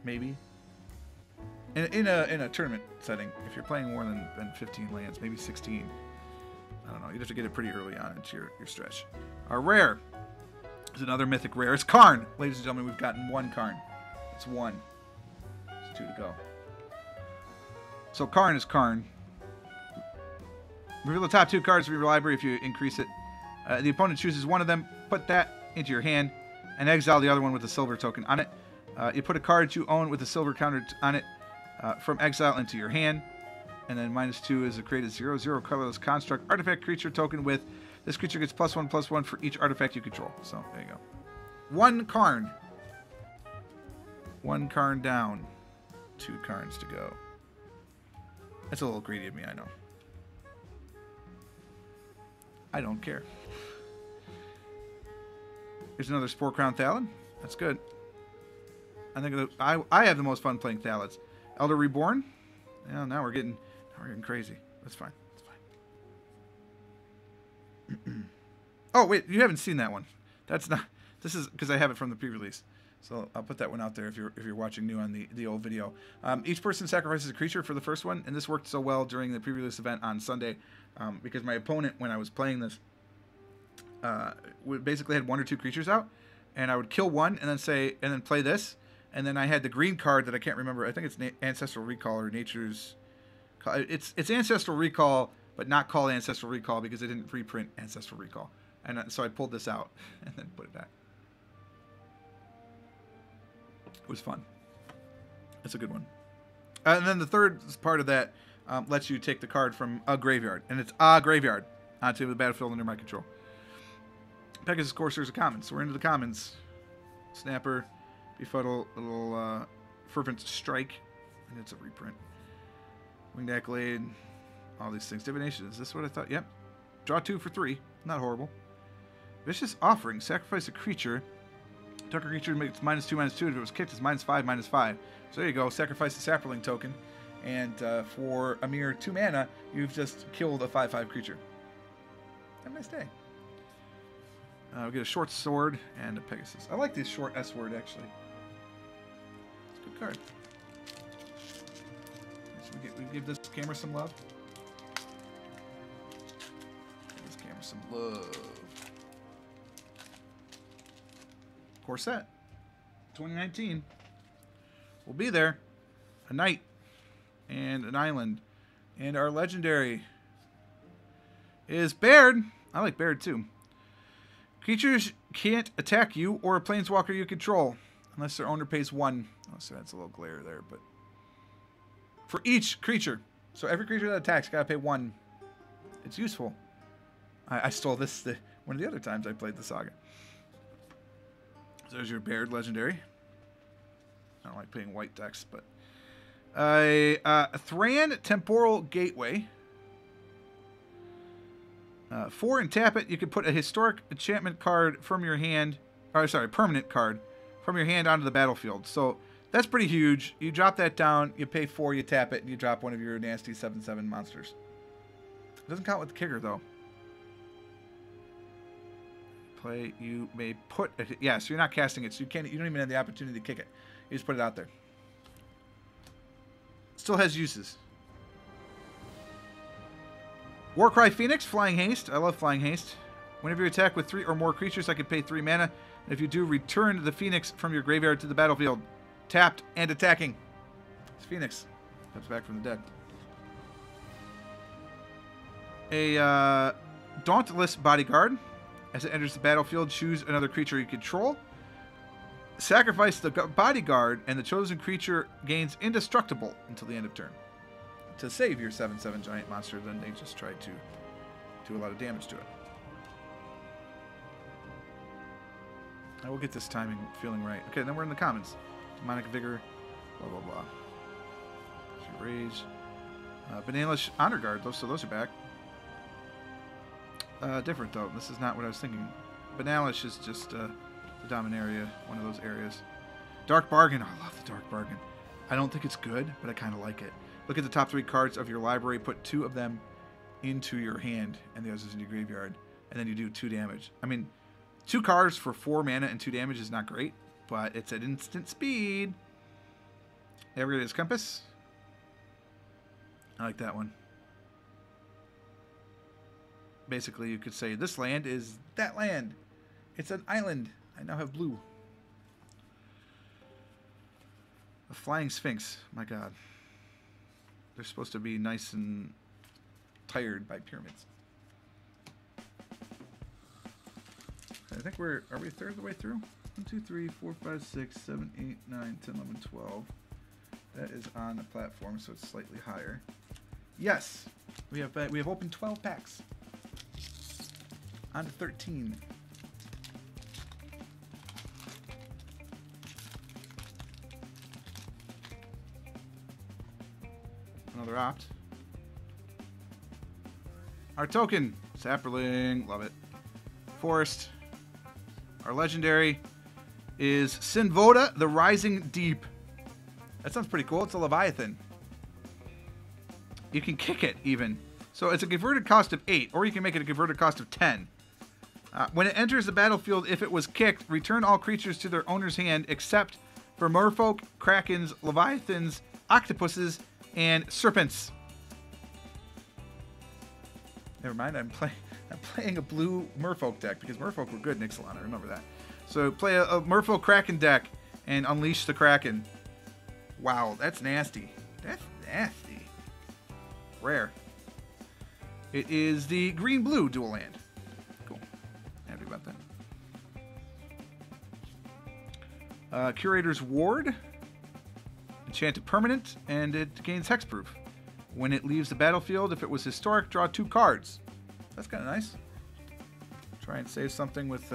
Maybe? In a tournament setting, if you're playing more than 15 lands, maybe 16. I don't know. You'd have to get it pretty early on into your stretch. Our rare is another mythic rare. It's Karn. Ladies and gentlemen, we've gotten 1 Karn. It's 1. There's 2 to go. So Karn is Karn. Reveal the top 2 cards from your library if you increase it. The opponent chooses one of them. Put that into your hand and exile the other one with a silver token on it. You put a card you own with a silver counter on it from exile into your hand. And then -2 is a created 0/0 colorless construct artifact creature token with this creature gets +1/+1 for each artifact you control. So there you go. 1 Karn. 1 Karn down. 2 Karns to go. That's a little greedy of me, I know. I don't care. Here's another Spore Crown Thallid. That's good. I think I have the most fun playing Thallids. Elder Reborn. Yeah, now we're getting crazy. That's fine. That's fine. Oh wait, you haven't seen that one. That's not. This is because I have it from the pre-release. So I'll put that one out there if you're watching new on the old video. Each person sacrifices a creature for the first one, and this worked so well during the pre-release event on Sunday because my opponent, when I was playing this, basically had 1 or 2 creatures out, and I would kill one and then play this, and then I had the green card that I can't remember. I think it's Ancestral Recall or Nature's. It's Ancestral Recall, but not called Ancestral Recall because they didn't reprint Ancestral Recall, and so I pulled this out and then put it back. It was fun. It's a good one. And then the third part of that lets you take the card from a graveyard, and it's a graveyard onto the battlefield under my control. Pegasus Courser's a common, so we're into the commons. Snapper, Befuddle, little Fervent Strike, and it's a reprint. Winged Accolade, all these things. Divination, is this what I thought? Yep. Draw 2 for 3, not horrible. Vicious Offering, sacrifice a creature. Target creature makes -2/-2, and if it was kicked, it's -5/-5. So there you go, sacrifice the Sapperling token, and for a mere 2 mana, you've just killed a 5/5 creature. Have a nice day. We get a short sword and a Pegasus. I like this short S word, actually. It's a good card. So we give this camera some love. Give this camera some love. Core set. 2019. We'll be there. A knight. And an island. And our legendary is Baird. I like Baird, too. Creatures can't attack you or a planeswalker you control unless their owner pays 1. Oh, so that's a little glare there, but for each creature. So every creature that attacks got to pay 1. It's useful. I stole this one of the other times I played the Saga. So there's your Baird legendary. I don't like playing white decks, but Thran Temporal Gateway. 4 and tap it. You can put a historic enchantment card from your hand, or sorry, permanent card from your hand onto the battlefield. So that's pretty huge. You drop that down, you pay 4, you tap it, and you drop one of your nasty 7/7 monsters. It doesn't count with the kicker though. Play. You may put it. Yeah, so you're not casting it, so you can't. You don't even have the opportunity to kick it. You just put it out there. Still has uses. Warcry Phoenix, Flying Haste. I love Flying Haste. Whenever you attack with 3 or more creatures, I can pay 3 mana. And if you do, return the Phoenix from your graveyard to the battlefield. Tapped and attacking. It's Phoenix. Comes back from the dead. A Dauntless Bodyguard. As it enters the battlefield, choose another creature you control. Sacrifice the bodyguard, and the chosen creature gains indestructible until the end of turn. To save your 7/7 giant monster, then they just try to do a lot of damage to it. I will get this timing feeling right. Okay, then we're in the commons. Demonic Vigor, blah, blah, blah. Rage. Banalish Honor Guard, so those are back. Different, though. This is not what I was thinking. Banalish is just the Dominaria, one of those areas. Dark Bargain. I love the Dark Bargain. I don't think it's good, but I kind of like it. Look at the top 3 cards of your library. Put 2 of them into your hand, and the others in your graveyard. And then you do 2 damage. I mean, 2 cards for 4 mana and 2 damage is not great, but it's at instant speed. Navigator's Compass. I like that one. Basically, you could say this land is that land. It's an island. I now have blue. A Flying Sphinx. My God. They're supposed to be nice and tired by pyramids. I think are we a third of the way through? 1, 2, 3, 4, 5, 6, 7, 8, 9, 10, 11, 12. That is on the platform, so it's slightly higher. Yes, we have opened 12 packs. On to 13. Another opt. Our token, Sapperling, love it. Forest. Our legendary is Sinvoda, the Rising Deep. That sounds pretty cool. It's a Leviathan. You can kick it even. So it's a converted cost of 8, or you can make it a converted cost of 10. When it enters the battlefield, if it was kicked, return all creatures to their owner's hand except for merfolk, krakens, leviathans, octopuses, and serpents. Never mind, I'm playing a blue merfolk deck because merfolk were good in Ixalan, I remember that. So play a merfolk kraken deck and unleash the kraken. Wow, that's nasty. That's nasty. Rare. It is the green-blue dual land. Cool. Happy about that. Curator's Ward. Enchanted permanent, and it gains hexproof. When it leaves the battlefield, if it was historic, draw 2 cards. That's kind of nice. Try and save something with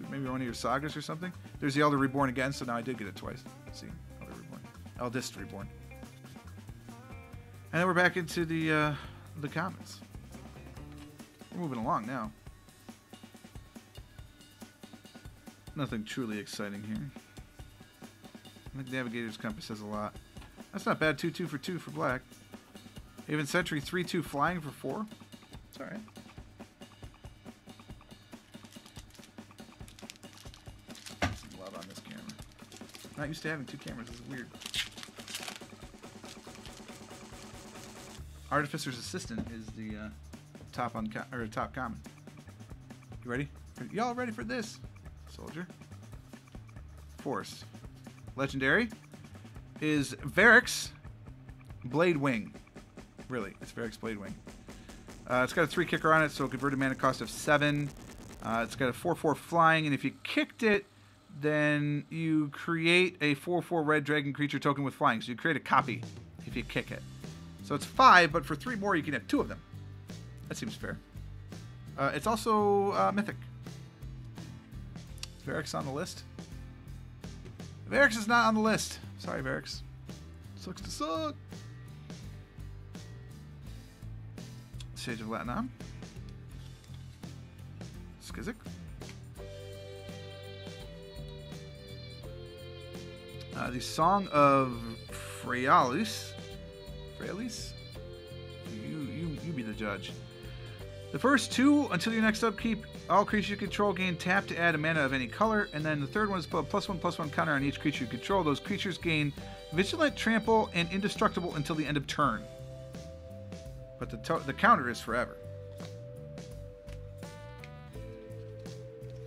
maybe one of your sagas or something. There's the Elder Reborn again, so now I did get it twice. Let's see. Elder Reborn. Eldest Reborn. And then we're back into the comments. We're moving along now. Nothing truly exciting here. I think Navigator's Compass has a lot. That's not bad. 2-2 for 2 for black. Haven Sentry 3-2 flying for 4. It's alright. Love on this camera. I'm not used to having 2 cameras. This is weird. Artificer's Assistant is the top common. You ready? Y'all ready for this? Soldier. Force. Legendary is Varric's Blade Wing. Really, it's Varric's Blade Wing. It's got a 3 kicker on it, so a converted mana cost of 7. It's got a 4/4 flying, and if you kicked it, then you create a 4/4 red dragon creature token with flying. So you create a copy if you kick it. So it's 5, but for 3 more, you can have 2 of them. That seems fair. It's also mythic. Varric's on the list. Varric's is not on the list. Sorry, Varric's. Sucks to suck. Sage of Latinam. Skizik. The Song of Fraelis. Fraelis? You be the judge. The first 2 until your next upkeep, all creatures you control gain tap to add a mana of any color, and then the third one is put a +1/+1 counter on each creature you control. Those creatures gain Vigilant, Trample, and Indestructible until the end of turn. But the counter is forever.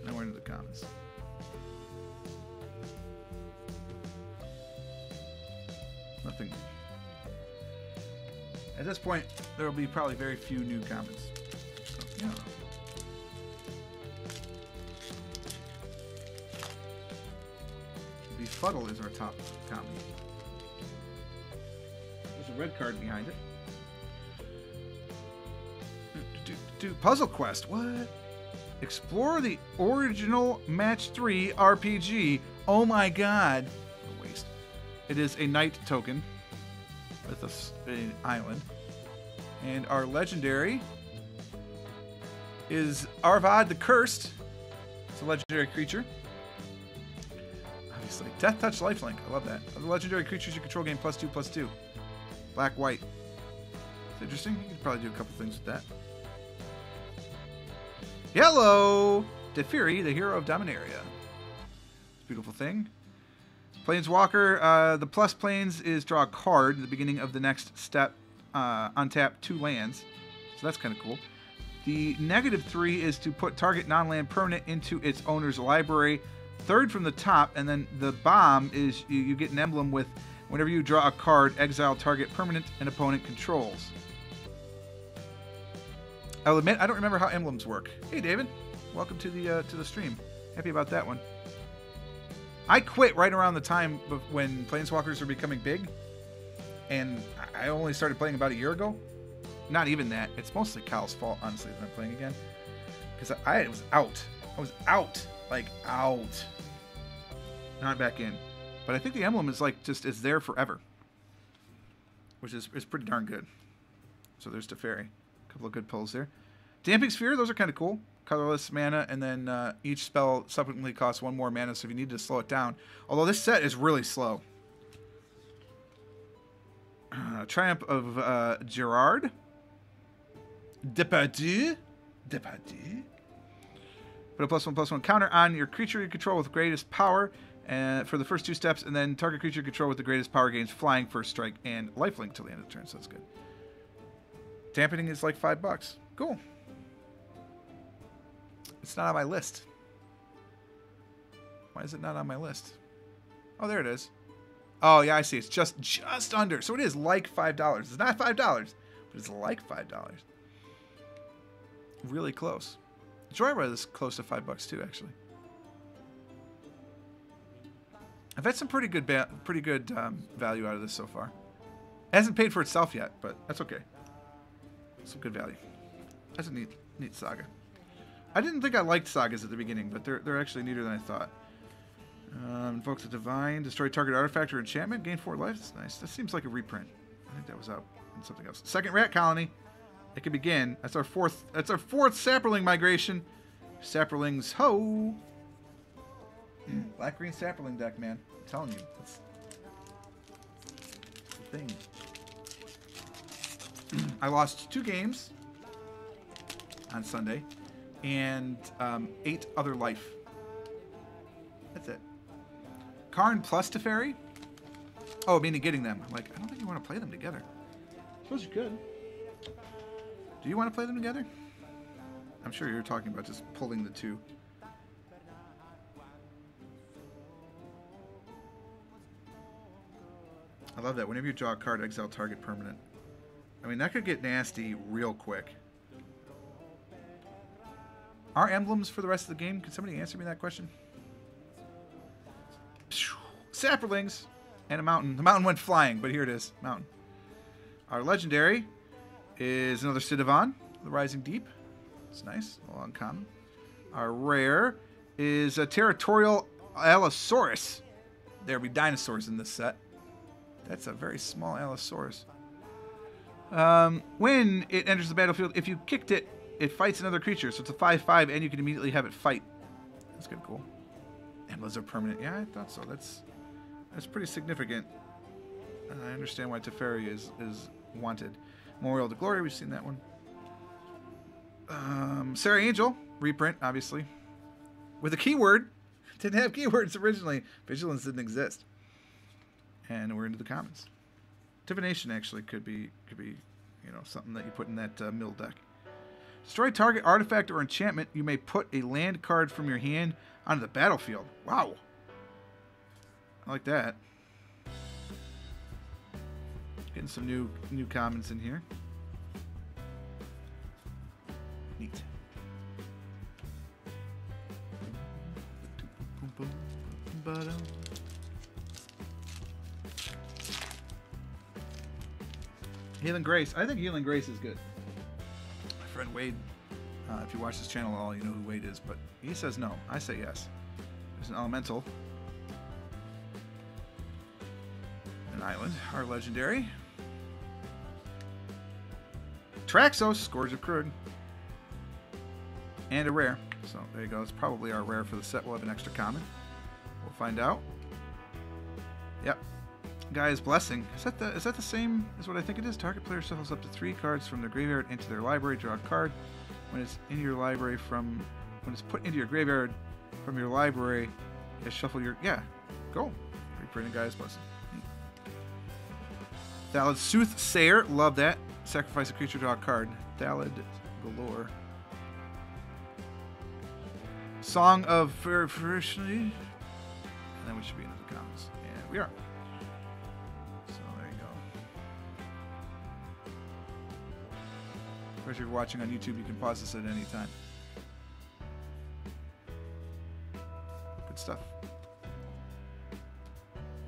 Now we're into the comments. Nothing. At this point, there will be probably very few new comments. So, yeah. Befuddle is our top comment. There's a red card behind it. Puzzle Quest. What? Explore the original Match 3 RPG. Oh my god. A waste. It is a knight token with an island. And our legendary is Arvad the Cursed. It's a legendary creature. Obviously. Death Touch Lifelink. I love that. Other legendary creatures you control gain +2/+2. Black, white. It's interesting. You could probably do a couple things with that. Yellow! Defiri, the hero of Dominaria. Beautiful thing. Planeswalker, the plus planes is draw a card at the beginning of the next step. Untap 2 lands. So that's kind of cool. The -3 is to put target non-land permanent into its owner's library. Third from the top, and then the bomb is you get an emblem with whenever you draw a card, exile target permanent and opponent controls. I'll admit, I don't remember how emblems work. Hey, David. Welcome to the stream. Happy about that one. I quit right around the time when Planeswalkers were becoming big, and I only started playing about a year ago. Not even that. It's mostly Kyle's fault, honestly, that I'm playing again. Because I was out. I was out. Like, out. Now I'm back in. But I think the emblem is like, just is there forever. Which is pretty darn good. So there's Teferi. A couple of good pulls there. Damping Sphere, those are kind of cool. Colorless mana, and then each spell subsequently costs 1 more mana, so if you need to slow it down. Although this set is really slow. Triumph of Gerard. Depardieu. Depardieu. Put a +1/+1 counter on your creature you control with greatest power for the first 2 steps, and then target creature you control with the greatest power gains flying, first strike, and lifelink till the end of the turn, so that's good. Dampening is like $5. Cool. It's not on my list. Why is it not on my list? Oh, there it is. Oh, yeah, I see. It's just under. So it is like $5. It's not $5, but it's like $5. Really close. Joyride is close to $5 too, actually. I've had some pretty good value out of this so far. It hasn't paid for itself yet, but that's okay. Some good value. That's a neat saga. I didn't think I liked sagas at the beginning, but they're actually neater than I thought. Invokes a divine, destroy target artifact or enchantment, gain 4 life. That's nice. That seems like a reprint. I think that was out in something else. Second rat colony. It can begin. That's our fourth sapperling migration. Sapperlings ho. Black green sapperling deck, man. I'm telling you, it's the thing. I lost 2 games on Sunday and 8 other life. That's it. Karn plus Teferi? Oh, meaning getting them. I'm like, I don't think you want to play them together. I suppose you could. Do you want to play them together? I'm sure you're talking about just pulling the 2. I love that. Whenever you draw a card, exile target permanent. I mean, that could get nasty real quick. Are emblems for the rest of the game? Can somebody answer me that question? Sapperlings and a mountain. The mountain went flying, but here it is. Mountain. Our legendary is another Sidivan, the Rising Deep. It's nice. A little uncommon. Our rare is a Territorial Allosaurus. There'll be dinosaurs in this set. That's a very small Allosaurus. When it enters the battlefield, if you kicked it, it fights another creature. So it's a 5/5, and you can immediately have it fight. That's kind of cool. Emblems are permanent. Yeah, I thought so. That's pretty significant. I understand why Teferi is wanted. Memorial to Glory, we've seen that one. Sarah Angel, reprint, obviously. With a keyword. Didn't have keywords originally. Vigilance didn't exist. And we're into the commons. Divination actually could be something that you put in that mill deck. Destroy target artifact or enchantment. You may put a land card from your hand onto the battlefield. Wow. I like that. Getting some new commons in here. Neat. Healing Grace. I think Healing Grace is good. My friend Wade, if you watch this channel at all, you know who Wade is, but he says no. I say yes. There's an elemental. An island. Our legendary. Traxos, Scourge of Krug. And a rare. So there you go. It's probably our rare for the set. We'll have an extra common. We'll find out. Yep. Guy's Blessing. Is that the same as what I think it is? Target player shuffles up to 3 cards from their graveyard into their library. Draw a card. When it's in your library when it's put into your graveyard from your library, you shuffle your go. Reprinting Guy's Blessing. Thalid Soothsayer. Love that. Sacrifice a creature, draw a card. Thalid galore. Song of Fruition. And then we should be into the comments. And we are. So there you go. Of course, if you're watching on YouTube, you can pause this at any time. Good stuff.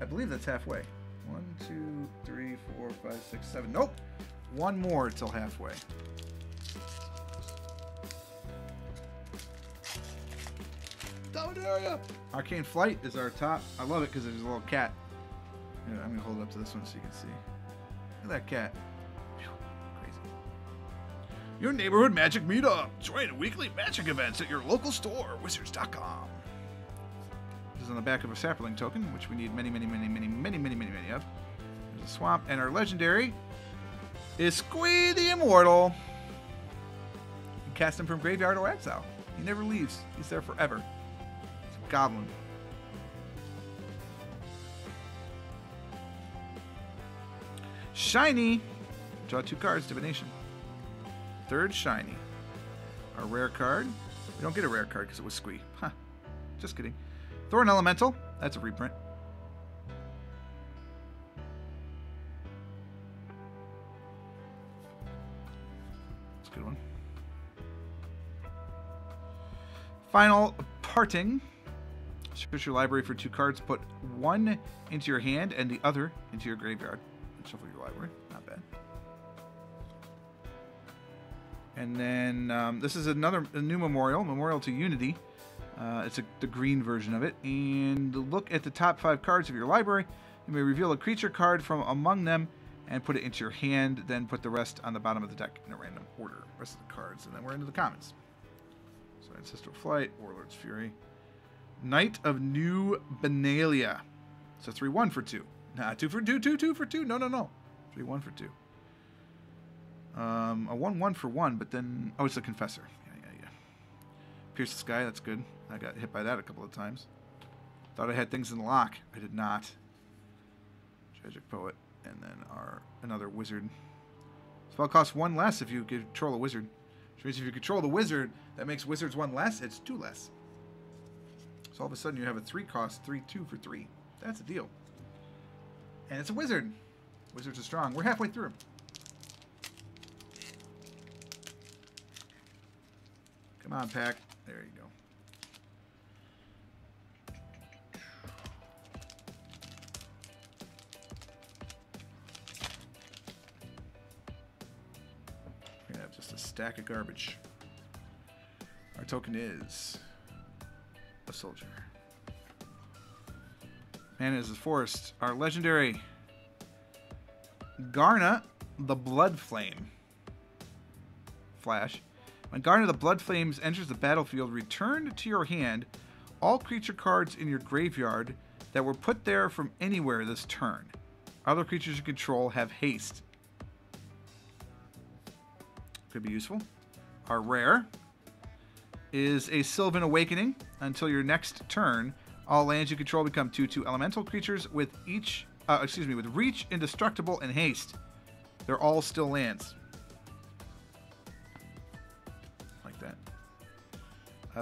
I believe that's halfway. 1, 2, 3, 4, 5, 6, 7. Nope. One more till halfway. Dominaria! Arcane Flight is our top. I love it because there's a little cat. Here, I'm going to hold it up to this one so you can see. Look at that cat. Whew, crazy. Your neighborhood magic meetup. Join weekly magic events at your local store, wizards.com. This is on the back of a sapling token, which we need many of. There's a swamp, and our legendary is Squee the Immortal. You can cast him from graveyard or exile. He never leaves. He's there forever. It's a goblin. Shiny. Draw 2 cards. Divination. Third shiny. Our rare card. We don't get a rare card because it was Squee. Huh. Just kidding. Thorn Elemental. That's a reprint. That's a good one. Final Parting. Search your library for 2 cards. Put 1 into your hand and the other into your graveyard. And shuffle your library. Not bad. And then this is a new memorial to Unity. It's the green version of it. And look at the top 5 cards of your library. You may reveal a creature card from among them and put it into your hand. Then put the rest on the bottom of the deck in a random order. Rest of the cards. And then we're into the commons. So Ancestral Flight, Warlord's Fury. Knight of New Benalia. So 3-1 for 2. Nah, 2 for 2, 2 for 2. No. 3-1 for 2. A 1-1 for 1, but then... Oh, it's a Confessor. Yeah. Pierce the Sky, that's good. I got hit by that a couple of times. Thought I had things in the lock. I did not. Tragic Poet. And then another Wizard. Spell costs 1 less if you control a Wizard. Which means if you control the Wizard, that makes Wizards 1 less. It's 2 less. So all of a sudden you have a 3 cost, 3-2 for 3. That's a deal. And it's a Wizard. Wizards are strong. We're halfway through. Come on, pack. There you go. We're going to have just a stack of garbage. Our token is a soldier. Man is the forest. Our legendary Garna the Blood Flame. Flash. When Garna the Blood Flames enters the battlefield, return to your hand all creature cards in your graveyard that were put there from anywhere this turn. Other creatures you control have haste. Could be useful. Our rare is a Sylvan Awakening. Until your next turn, all lands you control become 2/2 elemental creatures with with reach, indestructible, and haste. They're all still lands. Like that.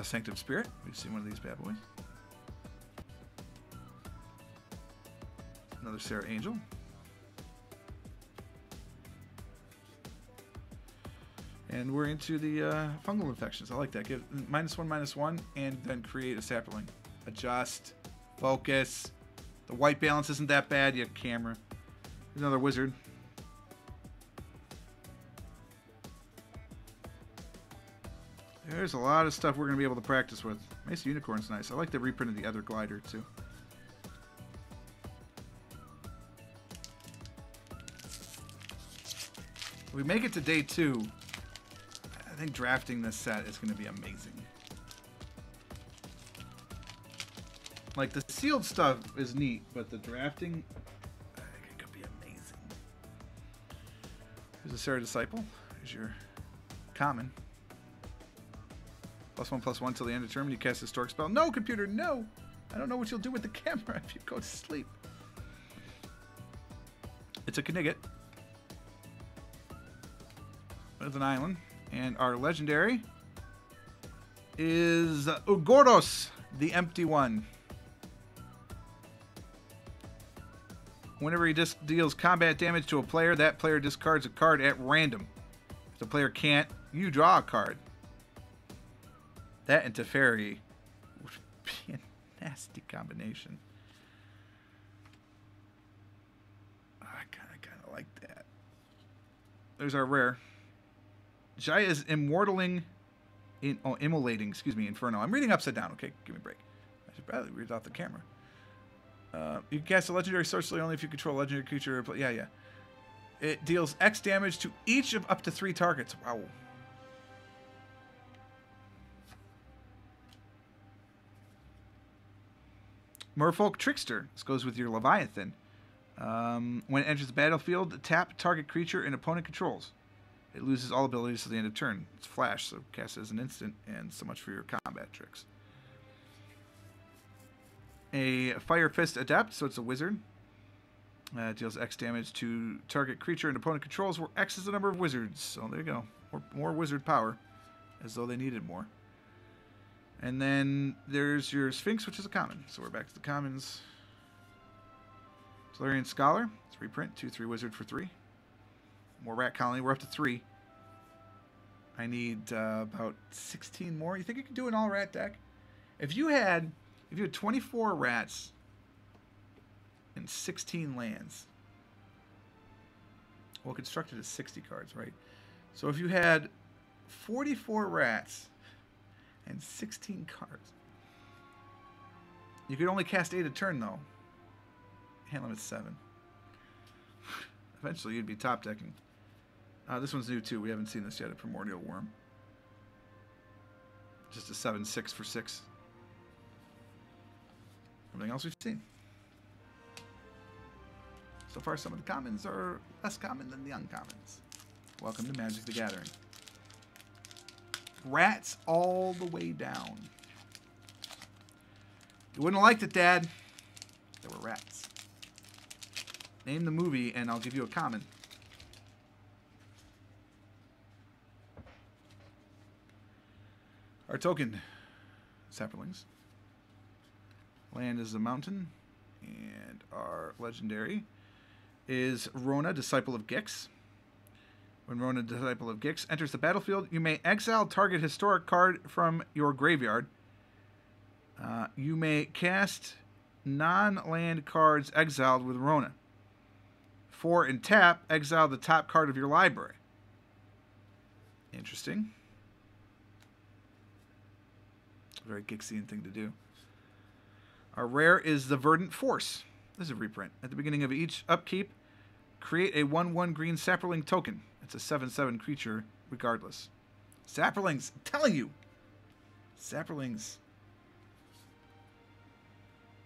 Sanctum Spirit. We've seen one of these bad boys. Another Sarah Angel. And we're into the fungal infections. I like that. Give -1/-1, and then create a sapling. Adjust. Focus. The white balance isn't that bad. You have camera. There's another wizard. There's a lot of stuff we're going to be able to practice with. Mace Unicorn's nice. I like the reprint of the other glider, too. If we make it to day 2, I think drafting this set is going to be amazing. Like, the sealed stuff is neat, but the drafting, I think it could be amazing. Here's a Sarah Disciple. Here's your common. +1/+1 till the end of turn when you cast a Historic spell. No, computer, no! I don't know what you'll do with the camera if you go to sleep. It's a Knigget. With an island. And our legendary is Ugordos, the Empty One. Whenever he deals combat damage to a player, that player discards a card at random. If the player can't, you draw a card. That and Teferi would be a nasty combination. I kind of like that. There's our rare. Jaya is immolating, Inferno. I'm reading upside down. Okay, give me a break. I should probably read off the camera. You can cast a legendary sorcery only if you control a legendary creature. Yeah. It deals X damage to each of up to 3 targets. Wow. Merfolk Trickster. This goes with your Leviathan. When it enters the battlefield, tap target creature and opponent controls. It loses all abilities to the end of turn. It's flash, so cast it as an instant, and so much for your combat tricks. A Fire Fist Adept, so it's a wizard. Deals X damage to target creature and opponent controls, where X is the number of wizards. So there you go. More wizard power, as though they needed more. And then there's your Sphinx, which is a common. So we're back to the commons. Solarian Scholar. It's reprint. 2/3 wizard for 3. More rat colony. We're up to 3. I need about 16 more. You think you can do an all rat deck? If you had 24 rats and 16 lands, well, constructed is 60 cards, right? So if you had 44 rats and 16 cards. You could only cast 8 a turn, though. Hand limit 7. Eventually, you'd be top decking. This one's new, too. We haven't seen this yet, a Primordial Worm. Just a 7/6 for 6. Everything else we've seen. So far, some of the commons are less common than the uncommons. Welcome to Magic the Gathering. Rats all the way down. You wouldn't have liked it, Dad. There were rats. Name the movie, and I'll give you a common. Our token, Saplings. Land is a mountain. And our legendary is Rona, Disciple of Gix. When Rona, Disciple of Gix, enters the battlefield, you may exile target historic card from your graveyard. You may cast non-land cards exiled with Rona. 4 and tap, exile the top card of your library. Interesting. Very Gixian thing to do. Our rare is the Verdant Force. This is a reprint. At the beginning of each upkeep, create a 1/1 green Sapperling token. It's a 7/7 creature, regardless. Sapperlings, I'm telling you. Sapperlings.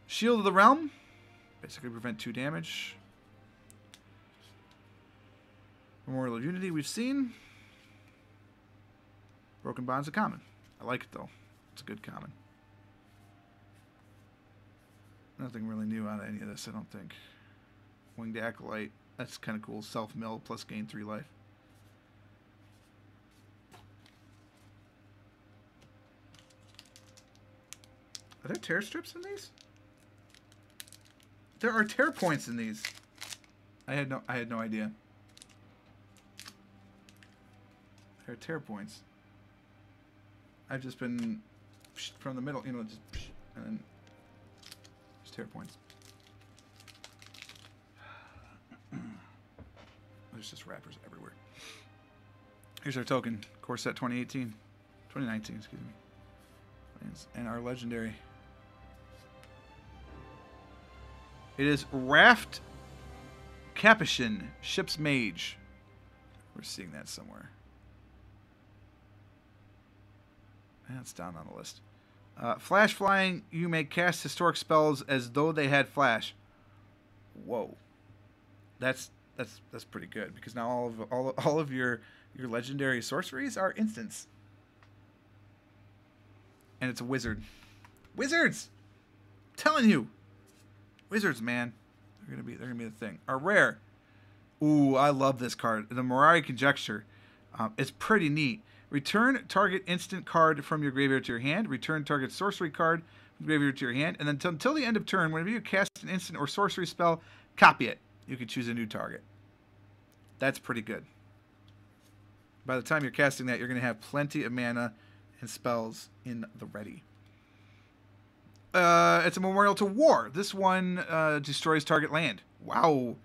Shield of the Realm. Basically prevent 2 damage. Memorial of Unity, we've seen. Broken Bond's a common. I like it, though. It's a good common. Nothing really new out of any of this, I don't think. Winged Acolyte. That's kind of cool. Self-mill plus gain 3 life. Are there tear strips in these? There are tear points in these. I had no idea. There are tear points. I've just been from the middle, you know, just and then just tear points. There's just wrappers everywhere. Here's our token, Core Set 2019, excuse me, and our legendary. It is Raft Capuchin, Ship's Mage. We're seeing that somewhere. That's down on the list. Flash flying, you may cast historic spells as though they had flash. Whoa, that's pretty good, because now all of your legendary sorceries are instants, and it's a wizard. Wizards, I'm telling you, wizards, man, they're gonna be the thing. Our rare, ooh, I love this card. The Mirari Conjecture. It's pretty neat. Return target instant card from your graveyard to your hand. Return target sorcery card from your graveyard to your hand. And then until the end of turn, whenever you cast an instant or sorcery spell, copy it. You can choose a new target. That's pretty good. By the time you're casting that, you're going to have plenty of mana and spells in the ready. It's a Memorial to War. This one destroys target land. Wow.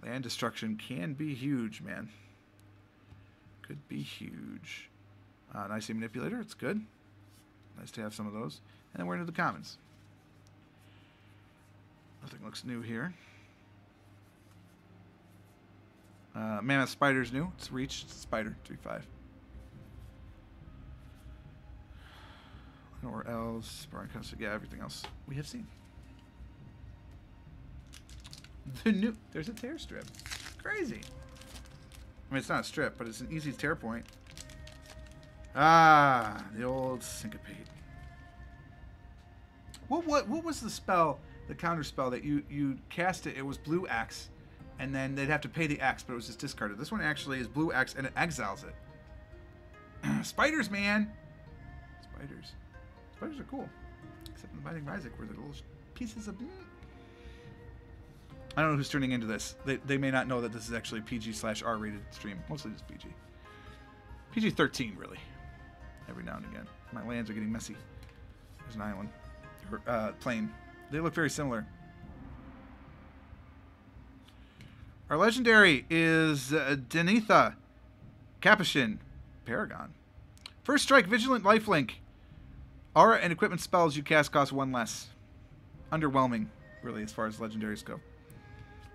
Land destruction can be huge, man. Could be huge. Nice Manipulator. It's good. Nice to have some of those. And then we're into the commons. Nothing looks new here. Mammoth Spider's new. It's Reach. It's a Spider. 3/5. Nowhere else. Brian Custom. Yeah, everything else we have seen. The new. There's a tear strip. Crazy. I mean, it's not a strip, but it's an easy tear point. Ah, the old Syncopate. What was the spell, the counter spell that you cast it? It was blue X, and then they'd have to pay the X, but it was just discarded. This one actually is blue X, and it exiles it. Spiders, man. Spiders. Spiders are cool. Except in the Binding of Isaac, where they're little pieces of... I don't know who's tuning into this. They may not know that this is actually PG/R rated stream. Mostly just PG. PG-13, really. Every now and again. My lands are getting messy. There's an island. Or, plane. They look very similar. Our legendary is Denitha Capuchin Paragon. First strike, Vigilant Lifelink. Aura and equipment spells you cast cost 1 less. Underwhelming, really, as far as legendaries go.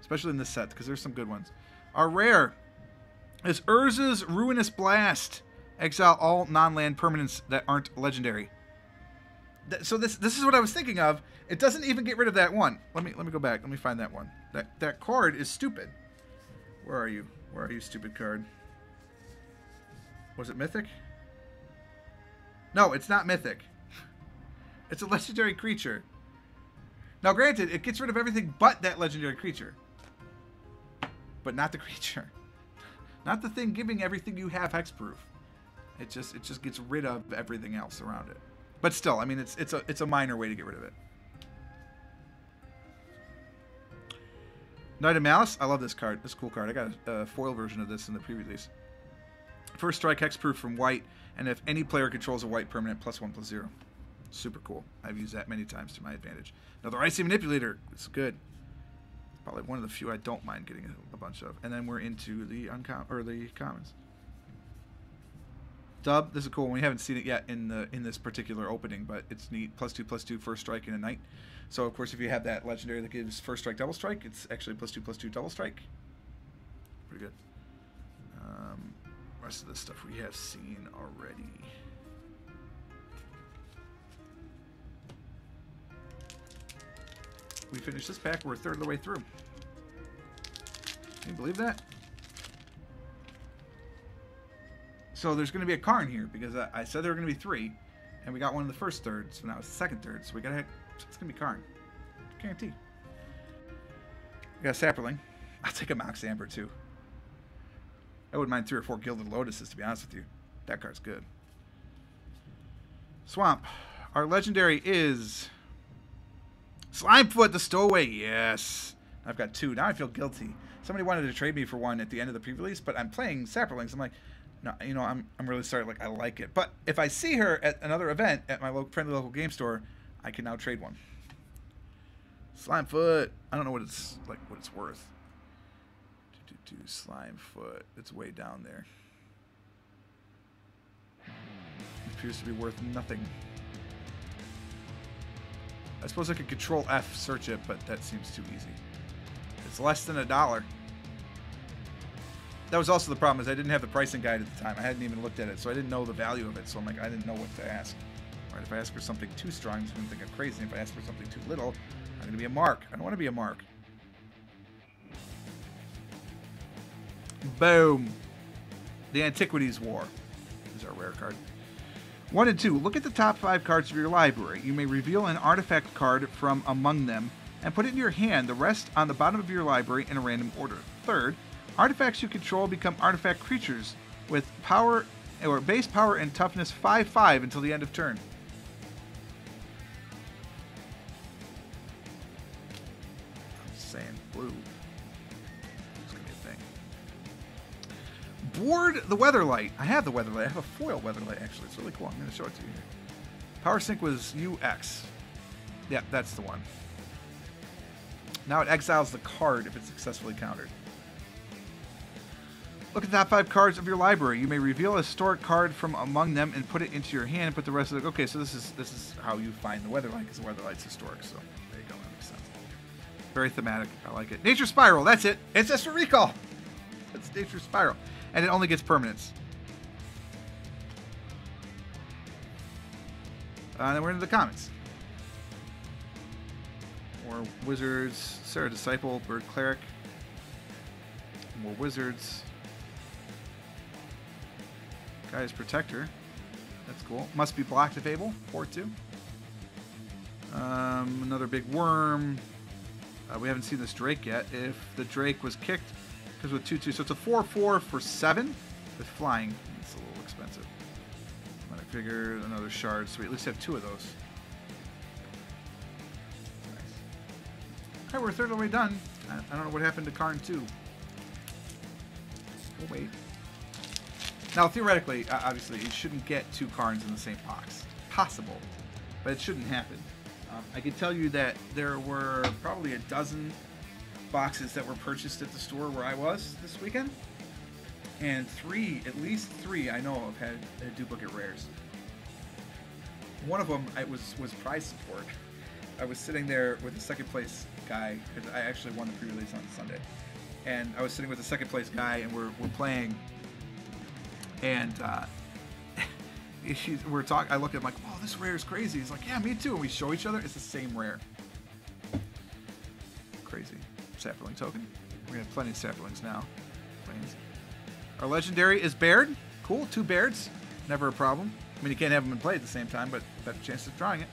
Especially in this set, because there's some good ones. Our rare is Urza's Ruinous Blast. Exile all non-land permanents that aren't legendary. So this is what I was thinking of. It doesn't even get rid of that one. Let me go back. Let me find that one. That card is stupid. Where are you? Where are you, stupid card? Was it Mythic? No, it's not Mythic. It's a legendary creature. Now, granted, it gets rid of everything but that legendary creature. But not the creature. Not the thing giving everything you have hexproof. It just gets rid of everything else around it. But still, I mean, it's a minor way to get rid of it. Knight of Malice. I love this card. This is a cool card. I got a foil version of this in the pre-release. First strike, hexproof from white, and if any player controls a white permanent, +1/+0. Super cool. I've used that many times to my advantage. Another Icy Manipulator. It's good. Probably one of the few I don't mind getting a bunch of. And then we're into the commons. Dub. This is cool. We haven't seen it yet in this particular opening, but it's neat. +2/+2 first strike in a night. So of course, if you have that legendary that gives first strike double strike, it's actually +2/+2 double strike. Pretty good. Rest of this stuff we have seen already. We finished this pack. We're a third of the way through. Can you believe that? So there's going to be a Karn here because I said there were going to be 3, and we got one in the first third, so now it's the second third. So we got it's going to be Karn, guaranteed. We got a Sapperling. I'll take a Mox Amber too. I wouldn't mind 3 or 4 Gilded Lotuses, to be honest with you. That card's good. Swamp. Our legendary is Slimefoot the Stowaway. Yes. I've got 2. Now I feel guilty. Somebody wanted to trade me for one at the end of the pre-release, but I'm playing Sapperlings. I'm like, no, you know, I'm really sorry. Like, I like it. But if I see her at another event at my friendly local game store, I can now trade one. Slimefoot. I don't know what it's like, what it's worth. Slimefoot. It's way down there. It appears to be worth nothing. I suppose I could Control F search it, but that seems too easy. It's less than $1. That was also the problem, is I didn't have the pricing guide at the time. I hadn't even looked at it, so I didn't know the value of it. So I'm like, I didn't know what to ask. All right, if I ask for something too strong, I'm going to think I'm crazy. If I ask for something too little, I'm going to be a mark. I don't want to be a mark. Boom. The Antiquities War is our rare card. 1 and 2. Look at the top 5 cards of your library. You may reveal an artifact card from among them and put it in your hand. The rest on the bottom of your library in a random order. 3rd, artifacts you control become artifact creatures with power or base power and toughness 5/5 until the end of turn. I'm saying blue. Board the Weatherlight. I have the Weatherlight. I have a foil Weatherlight, actually. It's really cool. I'm going to show it to you here. Power Sync was UX. Yeah, that's the one. Now it exiles the card if it's successfully countered. Look at the top 5 cards of your library. You may reveal a historic card from among them and put it into your hand and put the rest of the... Okay, so this is how you find the Weatherlight, because the Weatherlight's historic, so there you go. That makes sense. Very thematic. I like it. Nature Spiral. That's it. Ancestral Recall. That's Nature Spiral. And it only gets permanents. And then we're into the comments. More wizards. Sarah Disciple, Bird Cleric. More wizards. Guy's Protector. That's cool. Must be blocked if able. 4/2. Another big worm. We haven't seen this Drake yet. If the Drake was kicked, because with 2/2, so it's a 4/4 for 7 with flying. It's a little expensive. I figured another shard, so we at least have 2 of those. Nice. All right, we're a third of the way done. I don't know what happened to Karn 2. We'll wait. Now, theoretically, obviously, you shouldn't get 2 Karns in the same box. Possible, but it shouldn't happen. I can tell you that there were probably a dozen boxes that were purchased at the store where I was this weekend. And at least three I know of had duplicate rares. One of them was prize support. I was sitting there with the second place guy, because I actually won the pre-release on Sunday. And I was sitting with the second place guy, and we're playing, and we're talking. I look at him like, "Wow, this rare is crazy." He's like, "Yeah, me too." And we show each other. It's the same rare. Crazy. Sapling token. We have plenty of saplings now. Planes. Our legendary is Baird. Cool. 2 Bairds. Never a problem. I mean, you can't have them in play at the same time, but better chance of drawing it.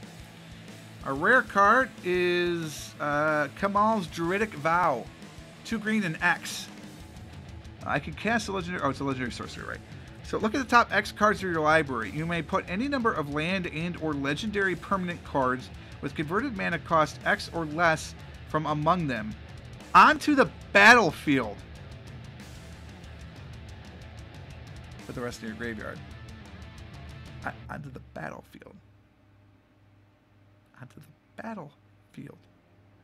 Our rare card is Kamal's Druidic Vow. 2 green and X. I can cast a legendary... Oh, it's a legendary sorcery, right? So look at the top X cards of your library. You may put any number of land and or legendary permanent cards with converted mana cost X or less from among them onto the battlefield with the rest of your graveyard. Onto the battlefield. Onto the battlefield.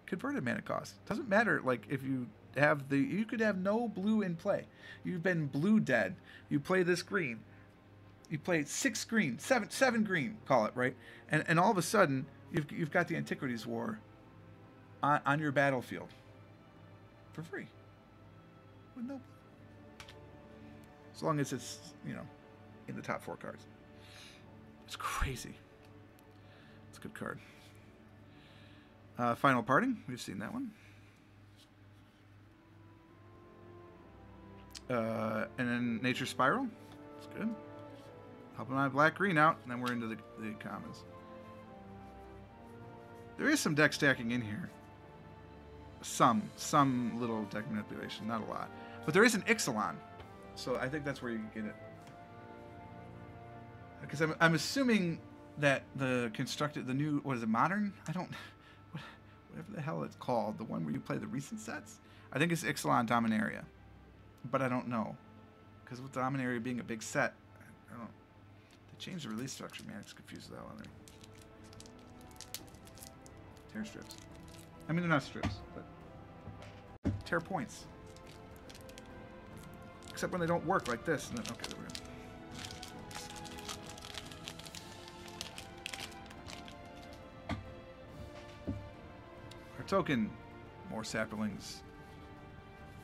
Converted mana cost. Doesn't matter, like, if you have the... You could have no blue in play. You've been blue dead. You play this green. You play 6 green. 7 green, call it, right? And all of a sudden, you've got the Antiquities War on your battlefield. For free. With no... As long as it's, you know, in the top 4 cards. It's crazy. It's a good card. Final Parting. We've seen that one. And then Nature Spiral. It's good. Helping my black-green out, and then we're into the commons. There is some deck stacking in here. Some little deck manipulation, not a lot. But there is an Ixalan, so I think that's where you can get it. Because I'm assuming that the new, what is it, modern? Whatever the hell it's called, the one where you play the recent sets. I think it's Ixalan Dominaria, but I don't know, because with Dominaria being a big set, I don't. They changed the release structure, man. It's confused that one. Tear strips. I mean, they're not strips, but tear points. Except when they don't work like this. And then, okay, there we go. Token, more saplings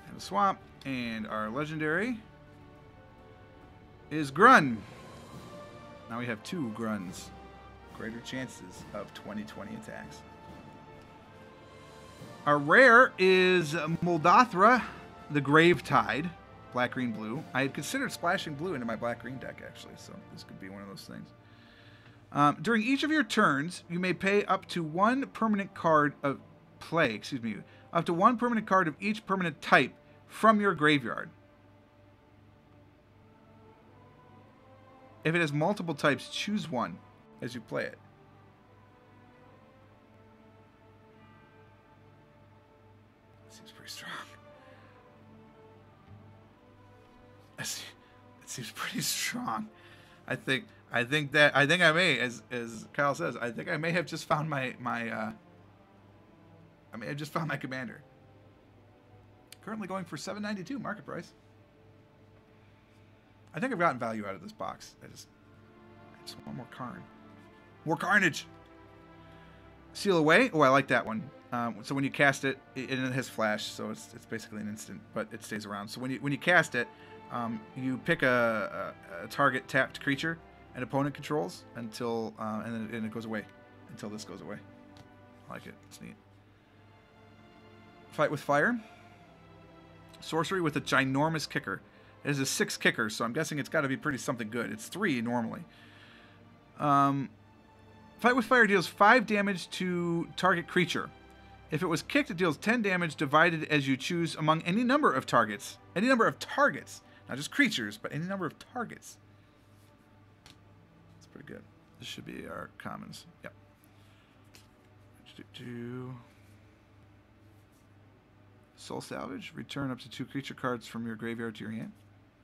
and a swamp, and our legendary is Grun. Now we have 2 Gruns, greater chances of 20/20 attacks. Our rare is Moldathra, the Gravetide, black, green, blue. I had considered splashing blue into my black green deck actually, so this could be one of those things. During each of your turns, you may pay up to 1 permanent card of up to 1 permanent card of each permanent type from your graveyard. If it has multiple types, choose one as you play it. That seems pretty strong. It seems pretty strong. I think I may, as Kyle says, I think I may have just found my commander. Currently going for $7.92 market price. I think I've gotten value out of this box. I just want more Karn. More carnage! Seal Away. Oh, I like that one. So when you cast it, it has flash, so it's basically an instant, but it stays around. So when you cast it, you pick a target tapped creature an opponent controls until and it goes away until this goes away. I like it. It's neat. Fight with Fire. Sorcery with a ginormous kicker. It is a 6 kicker, so I'm guessing it's got to be pretty something good. It's 3 normally. Fight with Fire deals 5 damage to target creature. If it was kicked, it deals 10 damage divided as you choose among any number of targets. Any number of targets. Not just creatures, but any number of targets. That's pretty good. This should be our commons. Yep. Soul Salvage. Return up to 2 creature cards from your graveyard to your hand.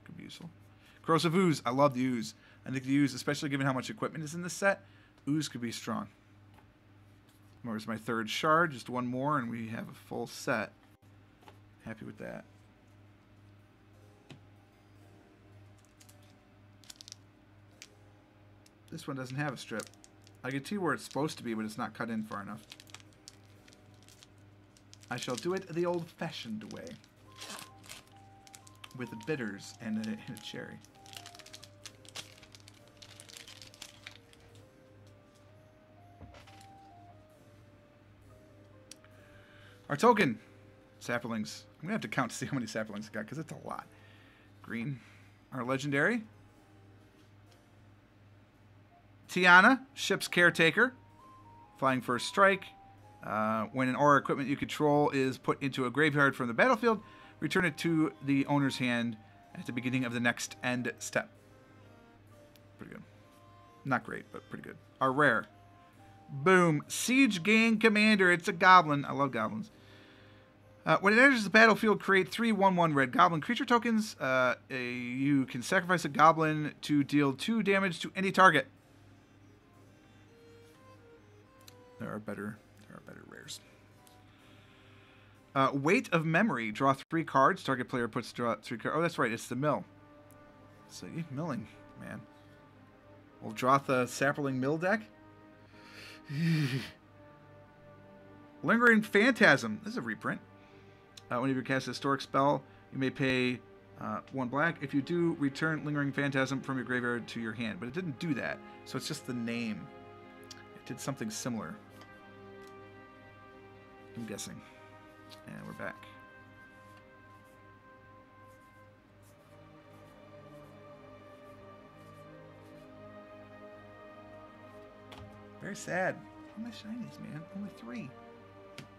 Could be useful. Corrosive Ooze. I love the Ooze. I think the Ooze, especially given how much equipment is in this set, Ooze could be strong. Where's my 3rd shard? Just 1 more, and we have a full set. Happy with that. This one doesn't have a strip. I can see where it's supposed to be, but it's not cut in far enough. I shall do it the old-fashioned way. With bitters and a cherry. Our token. Saplings. I'm going to have to count to see how many saplings I got, because it's a lot. Green. Our legendary. Tiana, ship's caretaker. Flying first strike. When an aura equipment you control is put into a graveyard from the battlefield, return it to the owner's hand at the beginning of the next end step. Pretty good. Not great, but pretty good. Our rare. Boom. Siege Gang Commander. It's a goblin. I love goblins. When it enters the battlefield, create 3 1/1 red goblin creature tokens. You can sacrifice a goblin to deal 2 damage to any target. There are better rares. Weight of Memory. Draw 3 cards. Target player puts draw 3 cards. Oh, that's right. It's the mill. So you're milling, man. We'll draw the Sapperling Mill deck. Lingering Phantasm. This is a reprint. Whenever you cast a historic spell, you may pay 1 black. If you do, return Lingering Phantasm from your graveyard to your hand. But it didn't do that. So it's just the name. It did something similar. I'm guessing. And we're back. Very sad. How many shinies, man? Only 3.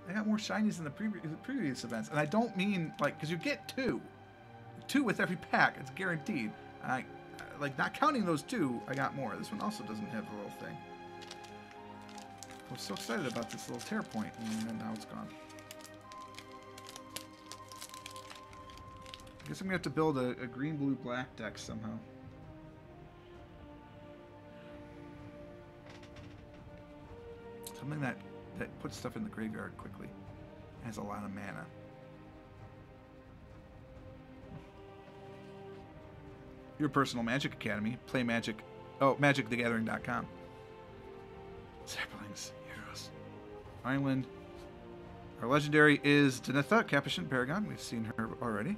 I got more shinies than the previous events. And I don't mean, like, because you get 2. 2 with every pack. It's guaranteed. Like, not counting those 2, I got more. This one also doesn't have a little thing. I was so excited about this little tear point, and then now it's gone. I guess I'm going to have to build a green, blue, black deck somehow. Something that puts stuff in the graveyard quickly. Has a lot of mana. Your personal Magic Academy. Play Magic. Oh, MagicTheGathering.com. Saplings. Heroes. Island. Our legendary is Denitha, Capuchin Paragon. We've seen her already.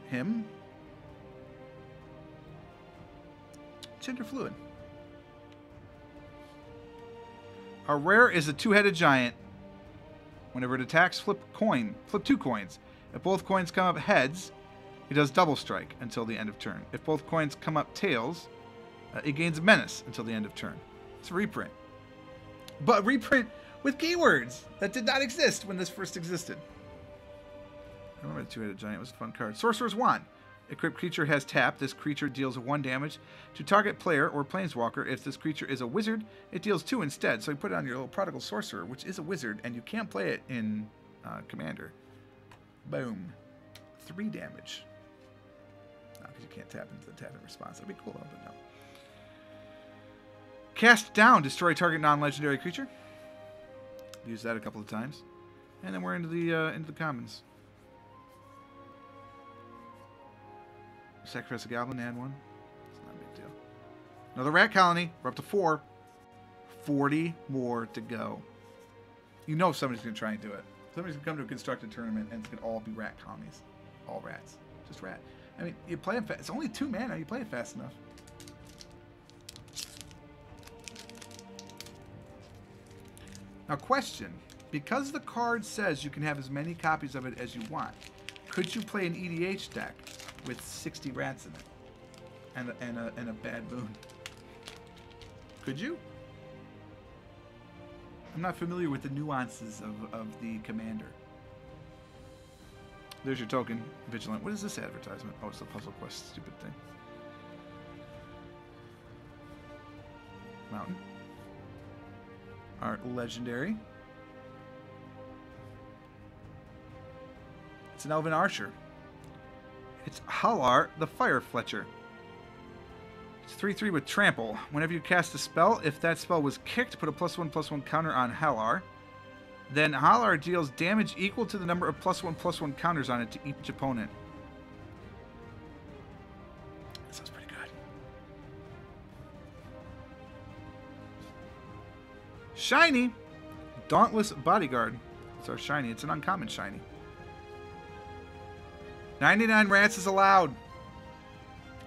Him. Gender Fluid. Our rare is a 2-headed giant. Whenever it attacks, flip 2 coins. If both coins come up heads, it does double strike until the end of turn. If both coins come up tails, it gains menace until the end of turn. It's a reprint. But reprint with keywords that did not exist when this first existed. I remember the 2-headed giant was a fun card. Sorcerer's Wand. Equipped creature has tap. This creature deals 1 damage to target player or planeswalker. If this creature is a wizard, it deals 2 instead. So you put it on your little prodigal sorcerer, which is a wizard, and you can't play it in Commander. Boom. 3 damage. Because you can't tap into the tap in response. That'd be cool though, but no. Cast down. Destroy target non-legendary creature. Use that a couple of times. And then we're into the commons. Sacrifice a goblin, add 1. It's not a big deal. Another rat colony. We're up to 4. 40 more to go. You know somebody's going to try and do it. Somebody's going to come to a constructed tournament and it's going to all be rat colonies. All rats. Just rat. I mean, you play them fast. It's only 2 mana. You play it fast enough. Now, question. Because the card says you can have as many copies of it as you want, could you play an EDH deck with 60 rats in it and a bad boon? Could you? I'm not familiar with the nuances of the commander. There's your token, Vigilant. What is this advertisement? Oh, it's the Puzzle Quest stupid thing. Mountain. Our legendary. It's an Elven Archer. It's Halar the Fire Fletcher. It's 3/3 with Trample. Whenever you cast a spell, if that spell was kicked, put a +1/+1 counter on Halar. Then Halar deals damage equal to the number of +1/+1 counters on it to each opponent. That sounds pretty good. Shiny! Dauntless Bodyguard. It's our shiny. It's an uncommon shiny. 99 rats is allowed.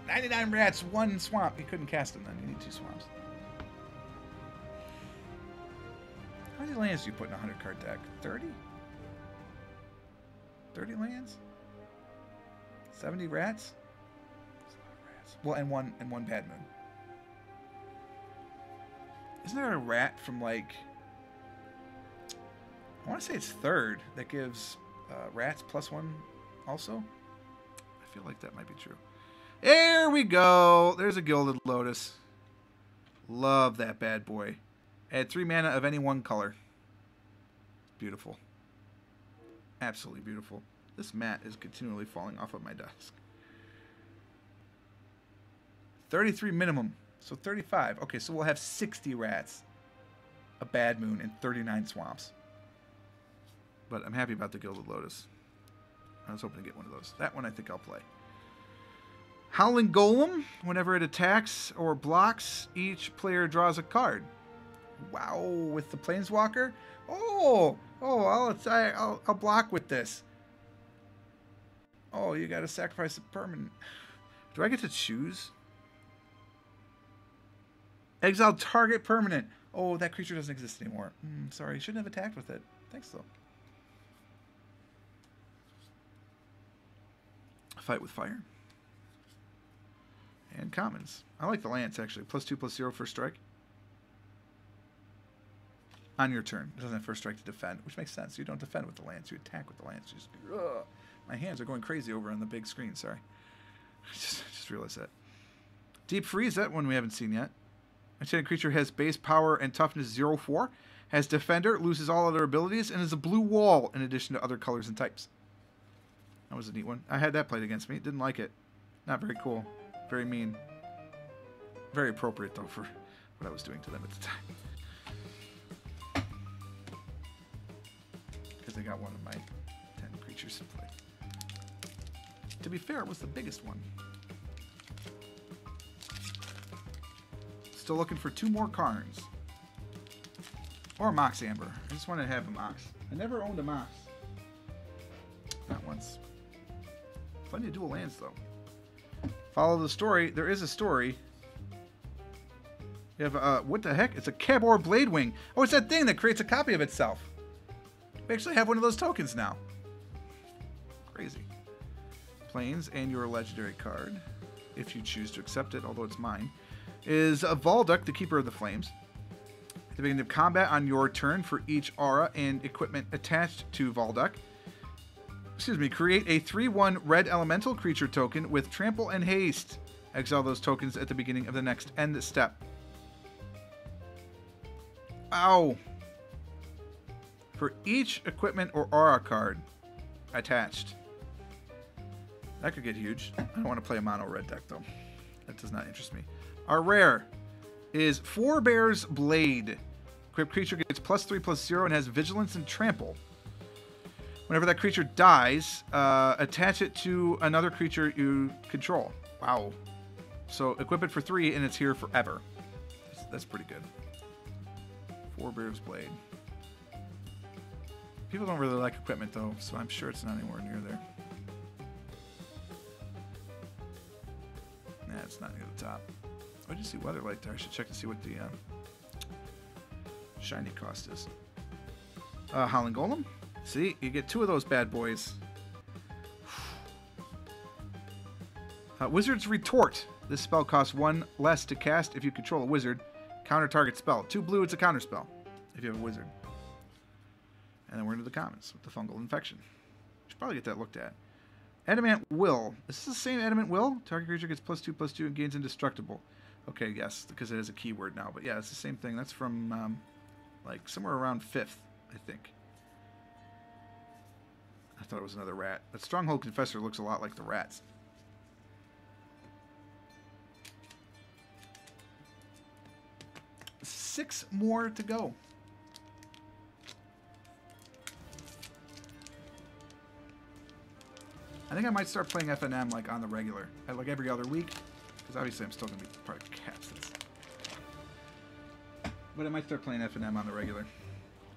99 rats, 1 swamp. You couldn't cast them then. You need 2 swamps. How many lands do you put in a 100 card deck? 30? 30 lands? 70 rats? That's a lot of rats. Well, and one bad moon. Isn't there a rat from like, I want to say it's 3rd that gives rats +1 also? I feel like that might be true. There we go. There's a Gilded Lotus. Love that bad boy. Add 3 mana of any one color. Beautiful. Absolutely beautiful. This mat is continually falling off of my desk. 33 minimum. So 35. Okay, so we'll have 60 rats, a bad moon, and 39 swamps. But I'm happy about the Gilded Lotus. I was hoping to get one of those. That one I think I'll play. Howling Golem. Whenever it attacks or blocks, each player draws a card. Wow, with the Planeswalker? I'll block with this. Oh, you got to sacrifice a permanent. Do I get to choose? Exile target permanent. Oh, that creature doesn't exist anymore. Sorry, shouldn't have attacked with it. Thanks, though. Fight with fire. And commons. I like the lance, actually. +2/+0 first strike. On your turn. It doesn't have first strike to defend, which makes sense. You don't defend with the lance. You attack with the lance. You just, ugh. My hands are going crazy over on the big screen. Sorry. I just realized that. Deep Freeze. That one we haven't seen yet. Enchanted creature has base power and toughness 0/4. Has defender, loses all other abilities, and is a blue wall in addition to other colors and types. That was a neat one. I had that played against me. Didn't like it. Not very cool. Very mean. Very appropriate, though, for what I was doing to them at the time. Because I got one of my 10 creatures to play. To be fair, it was the biggest one. Still looking for 2 more Karns. Or a Mox Amber. I just wanted to have a Mox. I never owned a Mox. Not once. Plenty of dual lands, though. Follow the story. There is a story. You have, what the heck? It's a Cabor Bladewing. Oh, it's that thing that creates a copy of itself. We actually have one of those tokens now. Crazy. Planes and your legendary card, if you choose to accept it, although it's mine, is a Valduk, the Keeper of the Flames. At the beginning of combat on your turn, for each aura and equipment attached to Valduk, create a 3/1 red elemental creature token with trample and haste. Exile those tokens at the beginning of the next end step. Ow! For each equipment or aura card attached. That could get huge. I don't want to play a mono red deck, though. That does not interest me. Our rare is Forebear's Blade. Equipped creature gets +3/+0 and has vigilance and trample. Whenever that creature dies, attach it to another creature you control. Wow. So equip it for 3 and it's here forever. That's pretty good. Forebear's Blade. People don't really like equipment, though, so I'm sure it's not anywhere near there. Nah, it's not near the top. I did see Weatherlight there. I should check to see what the shiny cost is. Howling Golem. See, you get 2 of those bad boys. Wizard's Retort. This spell costs 1 less to cast if you control a wizard. Counter target spell. 2 blue, it's a counter spell if you have a wizard. And then we're into the commons with the Fungal Infection. Should probably get that looked at. Adamant Will. This is the same Adamant Will. Target creature gets +2/+2 and gains indestructible. Okay, yes, because it has a keyword now. But yeah, it's the same thing. That's from like somewhere around 5th, I think. I thought it was another rat. But Stronghold Confessor looks a lot like the rats. Six more to go. I think I might start playing FNM like on the regular, like every other week, because obviously I'm still going to be part of Capstance. But I might start playing F&M on the regular.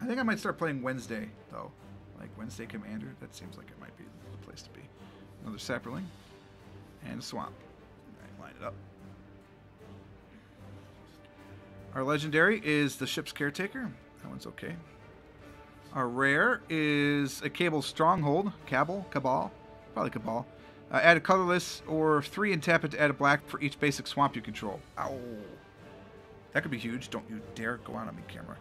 I think I might start playing Wednesday, though. Like Wednesday Commander. That seems like it might be the place to be. Another Sapperling. And a Swamp. Alright, line it up. Our legendary is the Ship's Caretaker. That one's okay. Our rare is a Cable Stronghold. Cabal? Probably Cabal. Add a colorless or 3 and tap it to add a black for each basic swamp you control. Ow. That could be huge. Don't you dare go on me, camera.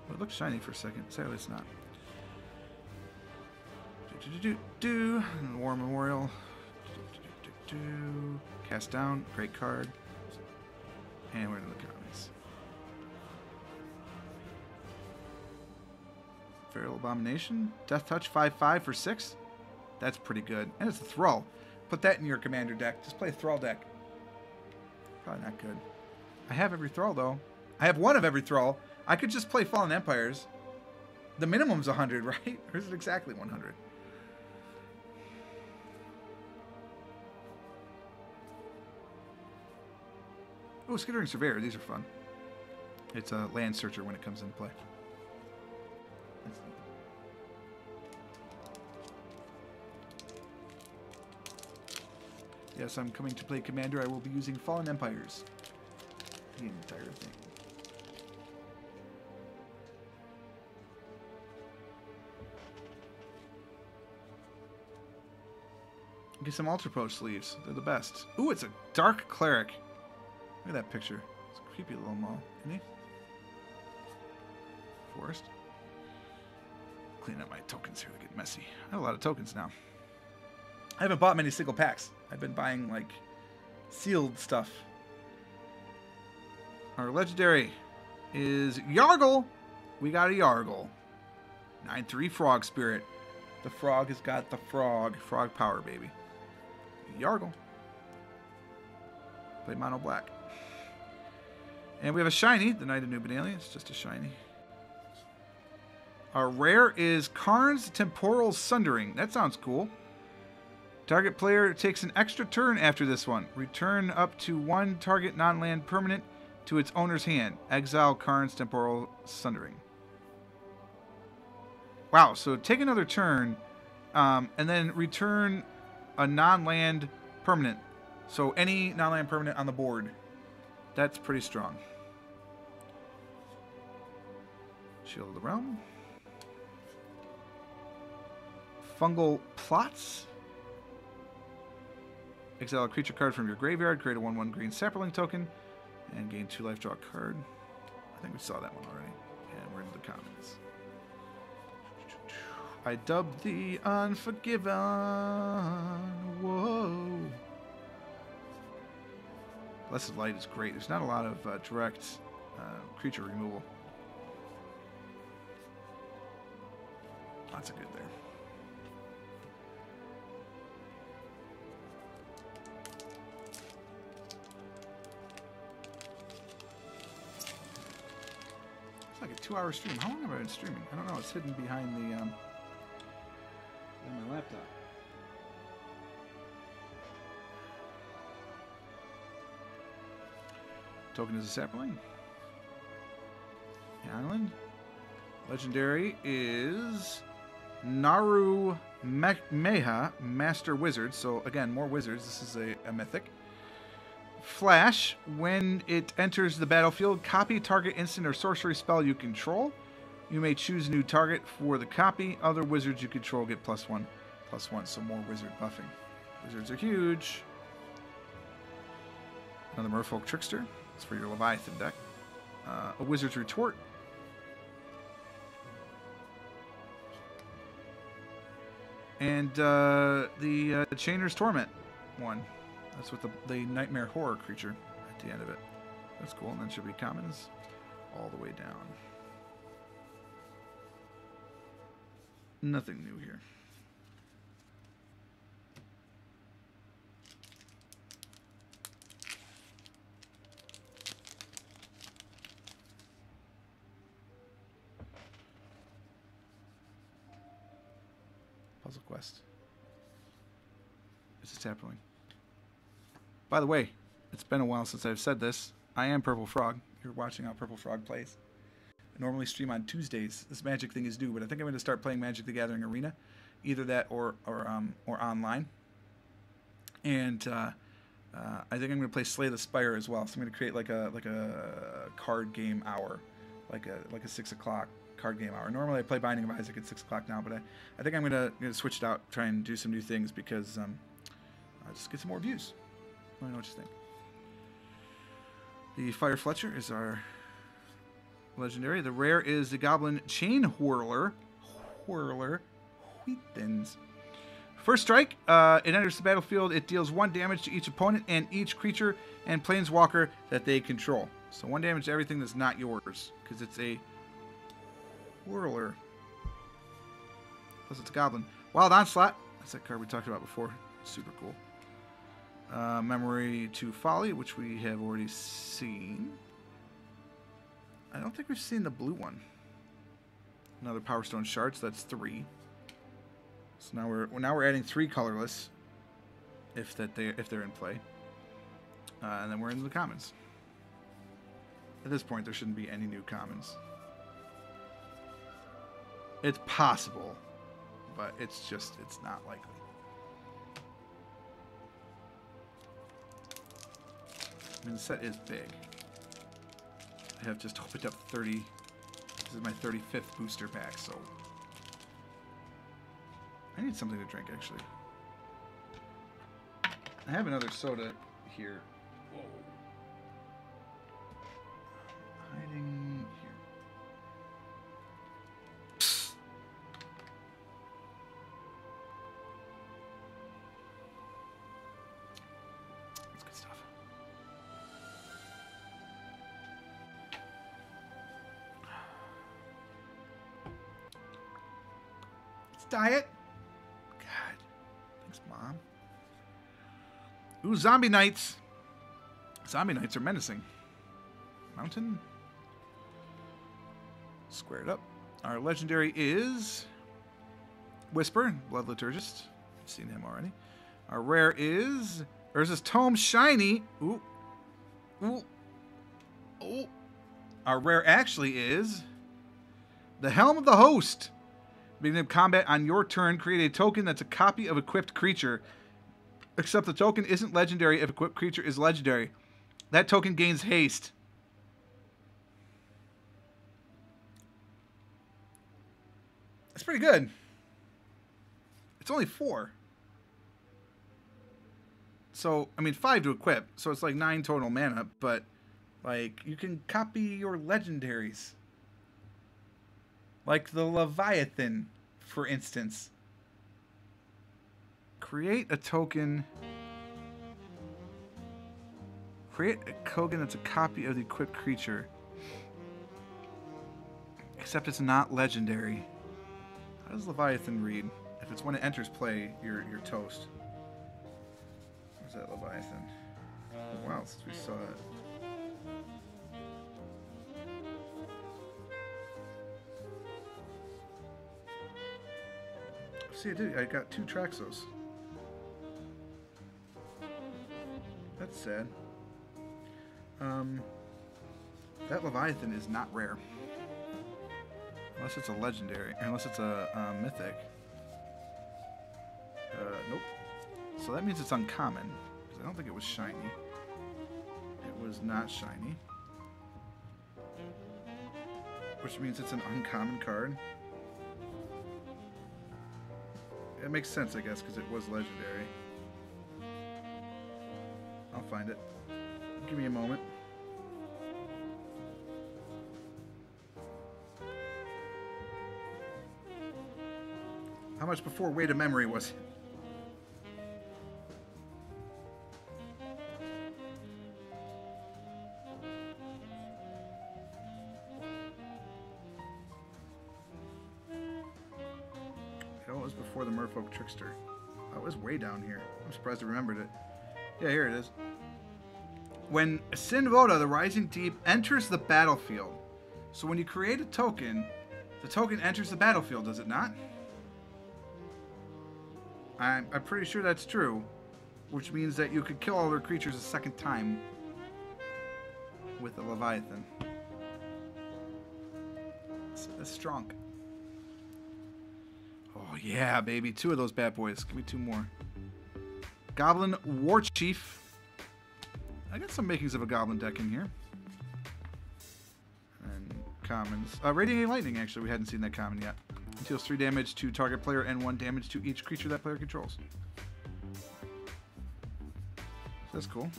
Well, it looks shiny for a second. Sadly, it's not. War Memorial. Cast down. Great card. And we're into the comments. Feral Abomination. Death Touch 5/5 for 6. That's pretty good. And it's a Thrall. Put that in your commander deck. Just play a Thrall deck. Probably not good. I have every Thrall, though. I have one of every Thrall. I could just play Fallen Empires. The minimum's 100, right? Or is it exactly 100? Oh, Skittering Surveyor. These are fun. It's a land searcher when it comes into play. That's neat. Yes, I'm coming to play Commander. I will be using Fallen Empires. The entire thing. Get some Ultra Poach sleeves. They're the best. Ooh, it's a Dark Cleric. Look at that picture. It's a creepy little mall, isn't he? Forest. Clean up my tokens here. They get messy. I have a lot of tokens now. I haven't bought many single packs. I've been buying, like, sealed stuff. Our legendary is Yargle. We got a Yargle. 9/3 Frog Spirit. The frog has got the frog. Frog power, baby. Yargle. Play mono black. And we have a shiny, the Knight of Nubenalia. It's just a shiny. Our rare is Karn's Temporal Sundering. That sounds cool. Target player takes an extra turn after this one. Return up to 1 target non-land permanent to its owner's hand. Exile Karn's Temporal Sundering. Wow, so take another turn and then return a non-land permanent. So any non-land permanent on the board. That's pretty strong. Shield of the Realm. Fungal Plots. Exile a creature card from your graveyard. Create a 1/1 green Sapperling token. And gain 2 life, draw a card. I think we saw that one already. And we're into the comments. I dubbed the Unforgiven. Whoa. Blessed Light is great. There's not a lot of direct creature removal. Lots of good there. It's like a 2-hour stream. How long have I been streaming? I don't know. It's hidden behind the on my laptop. Token is a Sapperling. The island. Legendary is Naru Meha, Master Wizard. So again, more wizards. This is a mythic. Flash. When it enters the battlefield, copy target instant or sorcery spell you control. You may choose a new target for the copy. Other wizards you control get +1/+1. So more wizard buffing. Wizards are huge. Another Merfolk Trickster. It's for your Leviathan deck. A Wizard's Retort. And the Chainer's Torment one. That's with the Nightmare Horror creature at the end of it. That's cool. And then should be commons all the way down. Nothing new here. Puzzle Quest. It's a Sapperling. By the way, it's been a while since I've said this. I am Purple Frog. You're watching how Purple Frog plays. I normally stream on Tuesdays. This Magic thing is new, but I think I'm going to start playing Magic the Gathering Arena. Either that or online. And I think I'm going to play Slay the Spire as well. So I'm going to create like a card game hour, like a 6 o'clock card game hour. Normally I play Binding of Isaac at 6 o'clock now, but I think I'm going to switch it out, try and do some new things because I'll just get some more views. Let me know what you think. The Fire Fletcher is our legendary. The rare is the Goblin Chain Whirler. Wheat Thins. First strike, it enters the battlefield. It deals 1 damage to each opponent and each creature and planeswalker that they control. So 1 damage to everything that's not yours, because it's a Whirler. Plus it's a Goblin. Wild Onslaught. That's that card we talked about before. Super cool. Memory to Folly, which we have already seen. I don't think we've seen the blue one. Another Power Stone Shard, so that's 3. So now we're adding 3 colorless, if they're in play, and then we're into the commons. At this point, there shouldn't be any new commons. It's possible, but it's not likely. I mean, the set is big. I have just opened up 30. This is my 35th booster pack, so I need something to drink, actually. I have another soda here. Whoa. Hiding here. That's good stuff. It's diet. Mom. Ooh, Zombie Knights. Zombie Knights are menacing. Mountain. Squared up. Our legendary is Whisper, Blood Liturgist. You've seen him already. Our rare is Urza's Tome Shiny. Ooh. Ooh. Oh. Our rare actually is the Helm of the Host. Beginning of combat on your turn, create a token that's a copy of equipped creature. Except the token isn't legendary if equipped creature is legendary. That token gains haste. That's pretty good. It's only 4. So, I mean, 5 to equip. So it's like 9 total mana, but like you can copy your legendaries. Like the Leviathan, for instance. Create a token. Create a token that's a copy of the equipped creature. Except it's not legendary. How does Leviathan read? If it's when it enters play, you're toast. Where's that Leviathan? Oh, wow, since we saw it. See, I got 2 Traxos. That's sad. That Leviathan is not rare. Unless it's a legendary. Unless it's a mythic. Nope. So that means it's uncommon. Because I don't think it was shiny. It was not shiny. Which means it's an uncommon card. It makes sense, I guess, because it was legendary. I'll find it. Give me a moment. How much before Weight of Memory was it? It was before the Merfolk Trickster. Oh, it was way down here. I'm surprised I remembered it. Yeah, here it is. When Sinvoda, the Rising Deep, enters the battlefield. So when you create a token, the token enters the battlefield, does it not? I'm pretty sure that's true. which means that you could kill all their creatures a second time with a Leviathan. It's strong. Oh yeah, baby. 2 of those bad boys. Give me 2 more. Goblin War Chief. I got some makings of a goblin deck in here. And commons. Radiating Lightning, actually. We hadn't seen that common yet. It deals 3 damage to target player and 1 damage to each creature that player controls. That's cool.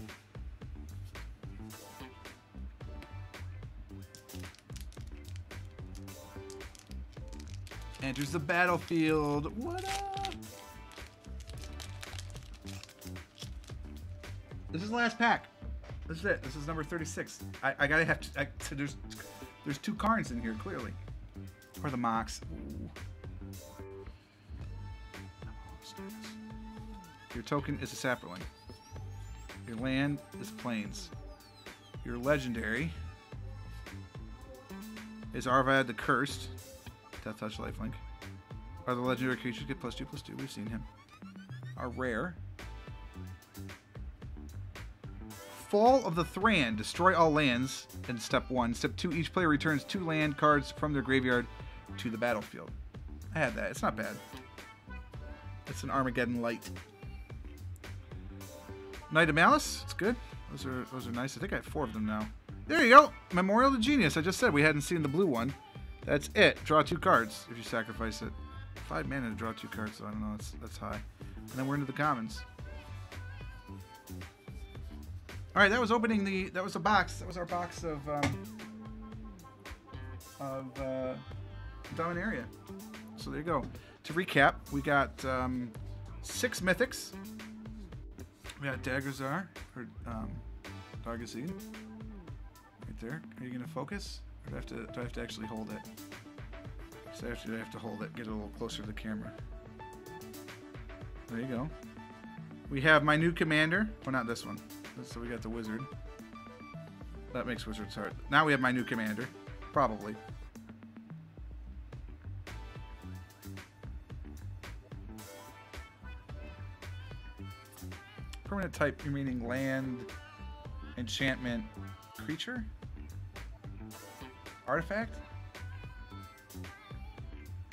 Enters the battlefield. What up? This is the last pack. This is it. This is number 36. I gotta have to. So there's 2 cards in here clearly, or the Mox. Ooh. Your token is a Sapperling. Your land is Plains. Your legendary is Arvad the Cursed. Death Touch Lifelink. Other legendary creatures get +2/+2. We've seen him. Our rare. Fall of the Thran. Destroy all lands in step 1. Step 2, each player returns 2 land cards from their graveyard to the battlefield. I had that. It's not bad. It's an Armageddon Light. Knight of Malice. It's good. Those are nice. I think I have 4 of them now. There you go. Memorial to Genius. I just said we hadn't seen the blue one. That's it. Draw 2 cards if you sacrifice it. 5 mana to draw 2 cards, so I don't know. That's high. And then we're into the commons. All right, that was opening the. That was a box. That was our box of Dominaria. So there you go. To recap, we got 6 mythics. We got Daggerzar or Dargazine. Right there. Are you gonna focus? Or do I have to actually hold it? So I have to hold it, get it a little closer to the camera. There you go. We have my new commander. Well, not this one. So we got the wizard. That makes wizards hard. Now we have my new commander. Probably. Permanent type, you're meaning land, enchantment, creature? Artifact?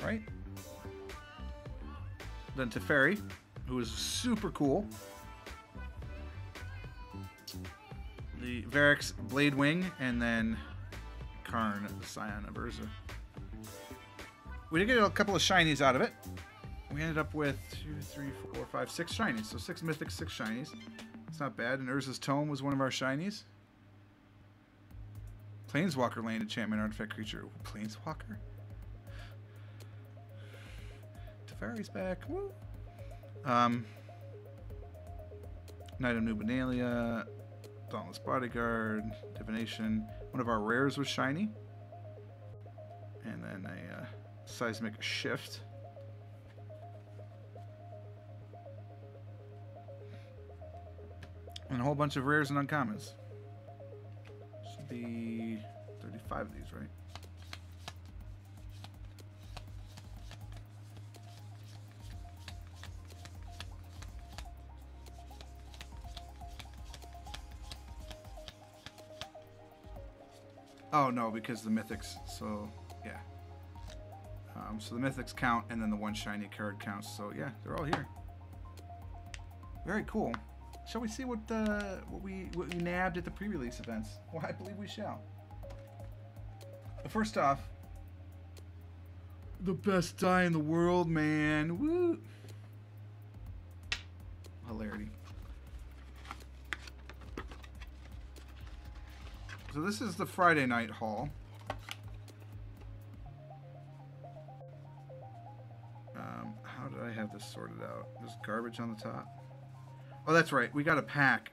Right? Then Teferi, who is super cool. The Varix Blade Wing, and then Karn, the Scion of Urza. We did get a couple of shinies out of it. We ended up with 2, 3, 4, 5, 6 shinies. So 6 mythics, 6 shinies. It's not bad. And Urza's Tome was one of our shinies. Planeswalker land enchantment artifact creature. Planeswalker? Teferi's back. Woo! Knight of Nubenalia. Dauntless Bodyguard. Divination. One of our rares was shiny. And then a Seismic Shift. And a whole bunch of rares and uncommons. Should be 35 of these, right? Oh no, because the mythics. So yeah. So the mythics count, and then the 1 shiny card counts. So yeah, they're all here. Very cool. Shall we see what we nabbed at the pre-release events? Well, I believe we shall. But first off, the best die in the world, man. Woo! Hilarity. So this is the Friday night haul. How did I have this sorted out? There's garbage on the top. Oh, that's right. We got a pack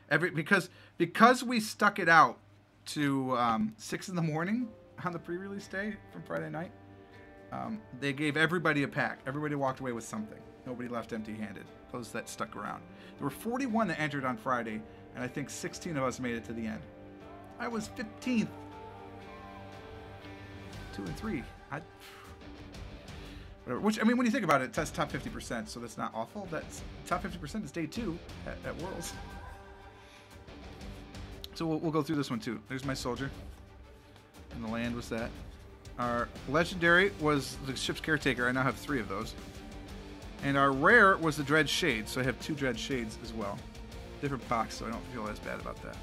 because we stuck it out to 6 in the morning on the pre-release day from Friday night. They gave everybody a pack. Everybody walked away with something. Nobody left empty-handed. Those that stuck around. There were 41 that entered on Friday, and I think 16 of us made it to the end. I was 15th. 2 and 3. whatever. Which, I mean, when you think about it, that's top 50%, so that's not awful. That's top 50% is day 2 at Worlds. So we'll go through this one too. There's my soldier. And the land was that. Our legendary was the ship's caretaker. I now have 3 of those. And our rare was the Dread Shade, so I have 2 Dread Shades as well. Different box, so I don't feel as bad about that.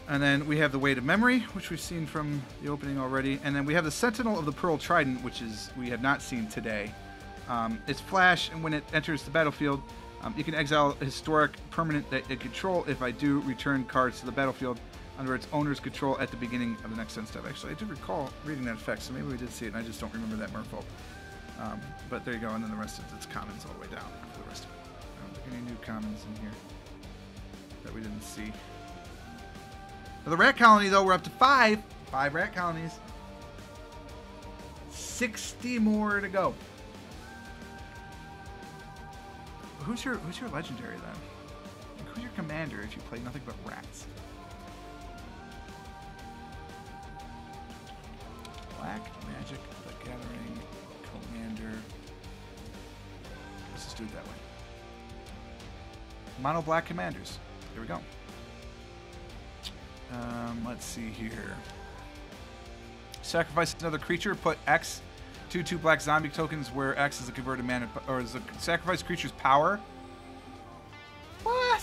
And then we have the Weight of Memory, which we've seen from the opening already. And then we have the Sentinel of the Pearl Trident, which is we have not seen today. It's flash, and when it enters the battlefield, you can exile a historic permanent that it control. If I do, return cards to the battlefield under its owner's control at the beginning of the next end step. Actually, I do recall reading that effect, so maybe we did see it, and I just don't remember that merfolk. But there you go, and then the rest of it's commons all the way down for the rest of it. I don't think any new commons in here that we didn't see. For the rat colony, though, we're up to 5. 5 rat colonies. 60 more to go. Who's your legendary then? Who's your commander if you play nothing but rats? Black Magic, the Gathering, Commander. Let's just do it that way. Mono black commanders. Here we go. Let's see here. Sacrifice another creature. Put X 2/2 black zombie tokens where X is a converted mana, or is a sacrifice creature's power. What?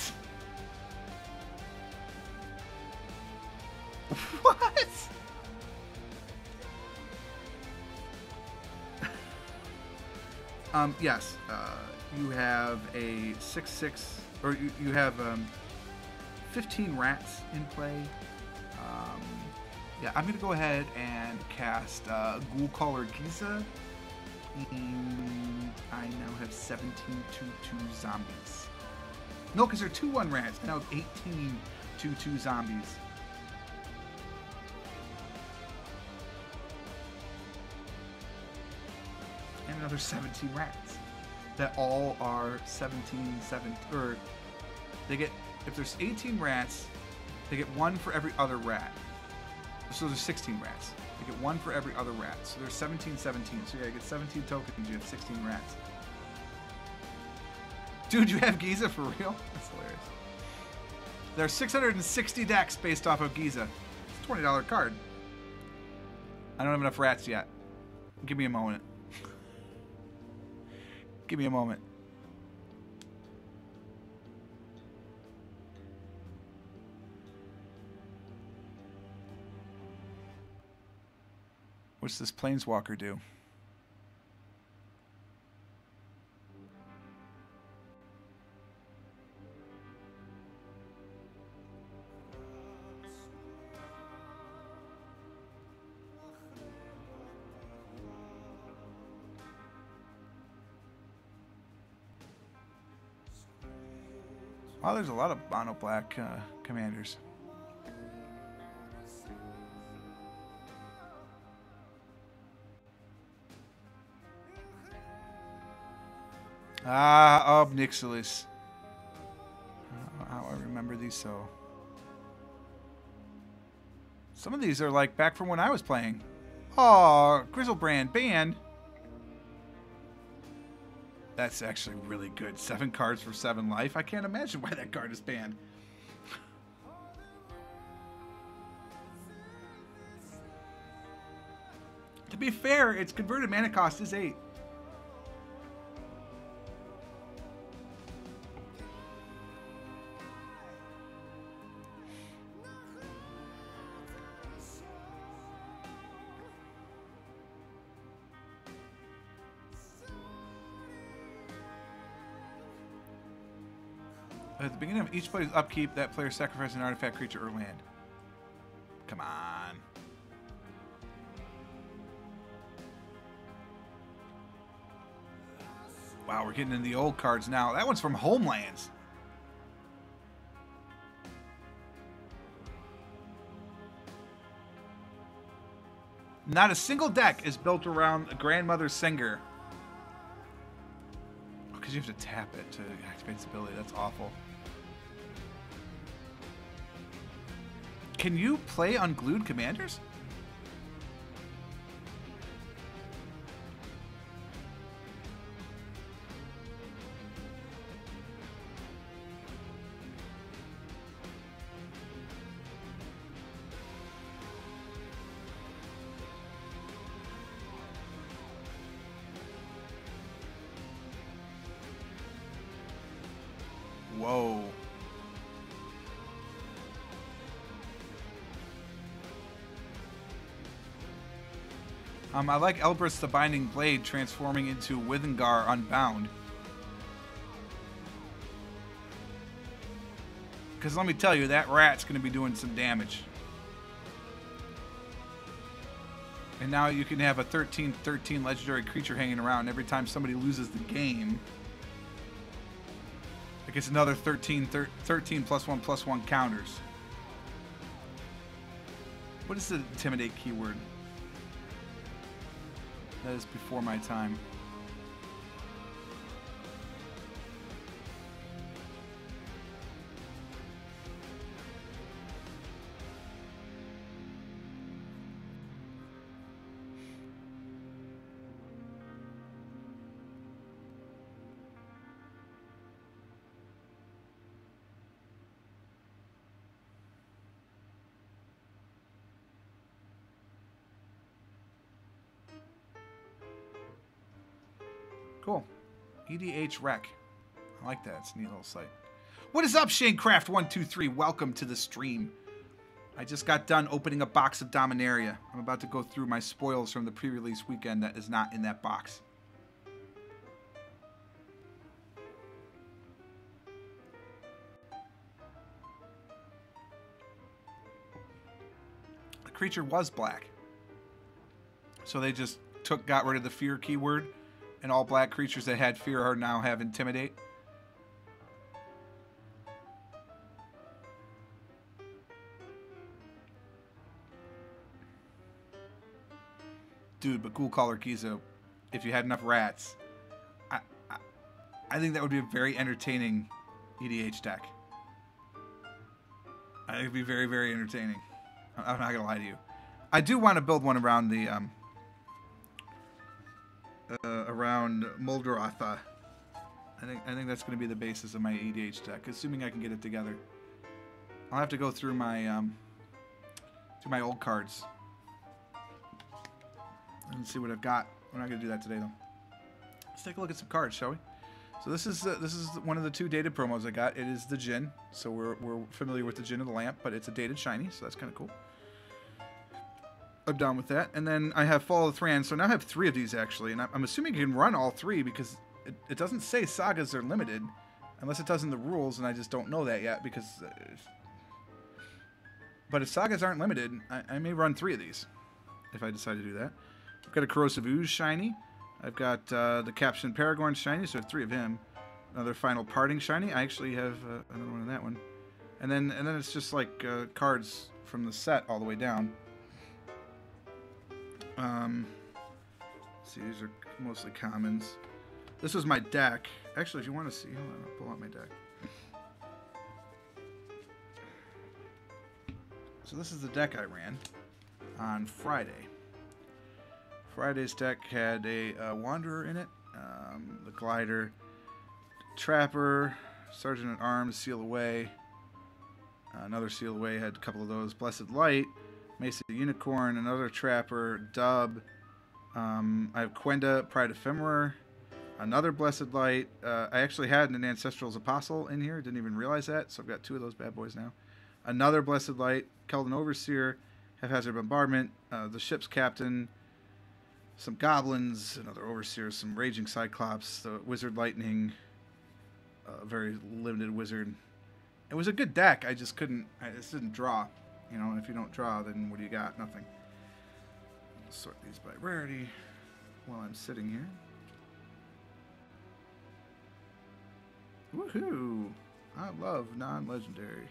What? Yes. You have a 6/6, or you have 15 rats in play. Yeah, I'm gonna go ahead and cast Ghoul Caller Giza, and I now have 17 2/2 zombies. No, because they're 2/1 rats. I now have 18 2/2 zombies. And another 17 rats. That all are 17, or they get, if there's 18 rats, they get 1 for every other rat. So there's 16 rats. They get 1 for every other rat. So there's 17. So yeah, you get 17 tokens, you have 16 rats. Dude, you have Giza for real? That's hilarious. There are 660 decks based off of Giza. It's a $20 card. I don't have enough rats yet. Give me a moment. Give me a moment. What's this Planeswalker do? Wow, there's a lot of mono black commanders. Ah, Obnixilis. How I remember these so. Some of these are like back from when I was playing. Oh, Grizzlebrand banned. That's actually really good. 7 cards for 7 life. I can't imagine why that card is banned. To be fair, its converted mana cost is 8. At the beginning of each player's upkeep, that player sacrifices an artifact, creature, or land. Come on. Wow, we're getting into the old cards now. That one's from Homelands. Not a single deck is built around a Grandmother Singer. Because you have to tap it to activate its ability. That's awful. Can you play unglued commanders? Whoa. I like Elbrus the Binding Blade transforming into Withengar Unbound. Because let me tell you, that rat's going to be doing some damage. And now you can have a 13/13 legendary creature hanging around every time somebody loses the game. It gets another 13 +1/+1 counters. What is the intimidate keyword? That is before my time. Cool. EDH Rec. I like that. It's a neat little site. What is up, Shanecraft123? Welcome to the stream. I just got done opening a box of Dominaria. I'm about to go through my spoils from the pre-release weekend that is not in that box. The creature was black. So they just got rid of the fear keyword. And all black creatures that had fear are now have intimidate. Dude, but Ghoul Caller Kizo, if you had enough rats, I think that would be a very entertaining EDH deck. I think it'd be very, very entertaining. I'm not gonna lie to you. I do want to build one around the around Muldrotha. I think that's going to be the basis of my EDH deck, assuming I can get it together. I'll have to go through my old cards and see what I've got. We're not going to do that today, though. Let's take a look at some cards, shall we? So this is one of the 2 dated promos I got. It is the Djinn, so we're familiar with the Djinn of the Lamp, but it's a dated shiny, so that's kind of cool. I'm down with that. And then I have Fall of the Thran, so now I have 3 of these, actually. And I'm assuming you can run all 3 because it doesn't say sagas are limited. Unless it does in the rules, and I just don't know that yet. Because, but if sagas aren't limited, I may run 3 of these. If I decide to do that. I've got a Corrosive Ooze shiny. I've got the Caption Paragorn shiny, so I have 3 of him. Another Final Parting shiny. I actually have another one of that one. And then it's just like cards from the set all the way down. See, these are mostly commons. This was my deck. Actually, if you want to see, hold on, I'll pull out my deck. So this is the deck I ran on Friday. Friday's deck had a Wanderer in it, the Glider, Trapper, Sergeant at Arms, Seal Away. Another Seal Away had a couple of those. Blessed Light, Mace of the Unicorn, another Trapper, Dub. I have Quenda, Pride Ephemerer, another Blessed Light. I actually had an Ancestral's Apostle in here. Didn't even realize that, so I've got 2 of those bad boys now. Another Blessed Light, Keldon Overseer, Haphazard Bombardment, the Ship's Captain, some Goblins, another Overseer, some Raging Cyclops, the Wizard Lightning, a very limited Wizard. It was a good deck, I just didn't draw. You know, if you don't draw, then what do you got? Nothing. I'll sort these by rarity while I'm sitting here. Woohoo! I love non-legendary.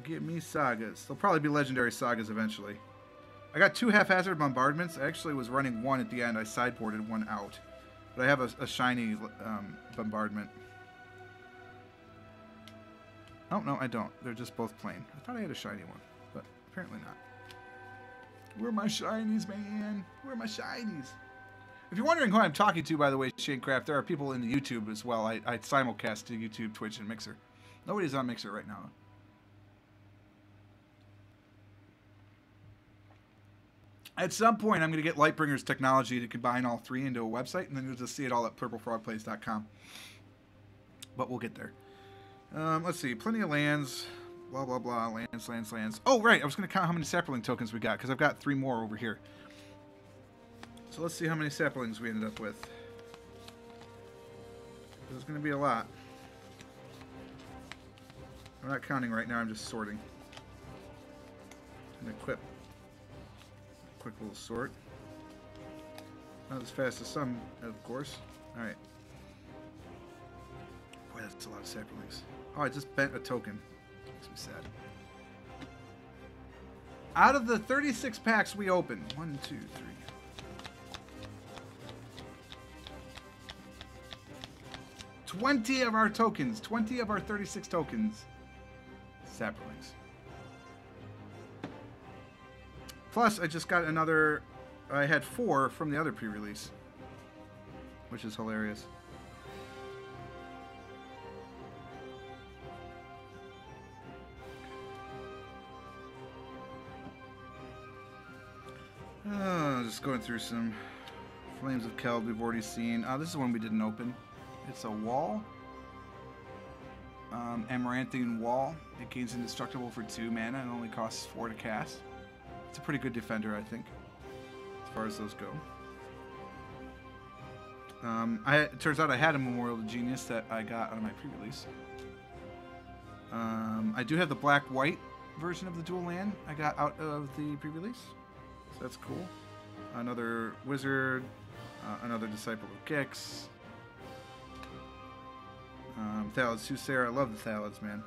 Give me sagas. They'll probably be legendary sagas eventually. I got 2 haphazard bombardments. I actually was running 1 at the end. I sideboarded 1 out. But I have a shiny bombardment. Oh, no, I don't. They're just both plain. I thought I had a shiny one, but apparently not. Where are my shinies, man? Where are my shinies? If you're wondering who I'm talking to, by the way, Shanecraft, there are people in the YouTube as well. I simulcast to YouTube, Twitch, and Mixer. Nobody's on Mixer right now. At some point, I'm going to get Lightbringer's technology to combine all 3 into a website, and then you'll just see it all at purplefrogplays.com. but we'll get there. Let's see. Plenty of lands. Blah, blah, blah. Lands, lands, lands. Oh, right. I was going to count how many sapling tokens we got, because I've got 3 more over here. So let's see how many saplings we ended up with. There's going to be a lot. I'm not counting right now. I'm just sorting. And equip. Quick little sort. Not as fast as some, of course. Alright. Boy, that's a lot of saplings. Oh, I just bent a token. Makes me sad. Out of the 36 packs we opened, 1, 2, 3. 20 of our tokens, 20 of our 36 tokens, saplings. Plus, I just got another, I had 4 from the other pre-release, which is hilarious. Just going through some Flames of Keld we've already seen. This is one we didn't open. It's a wall. Amaranthine Wall. It gains indestructible for 2 mana and only costs 4 to cast. It's a pretty good defender, I think, as far as those go. It turns out I had a Memorial to Genius that I got out of my pre-release. I do have the black-white version of the dual land I got out of the pre-release. So that's cool. Another Wizard. Another Disciple of Gix. Thallid Soothsayer. I love the Thallids, man.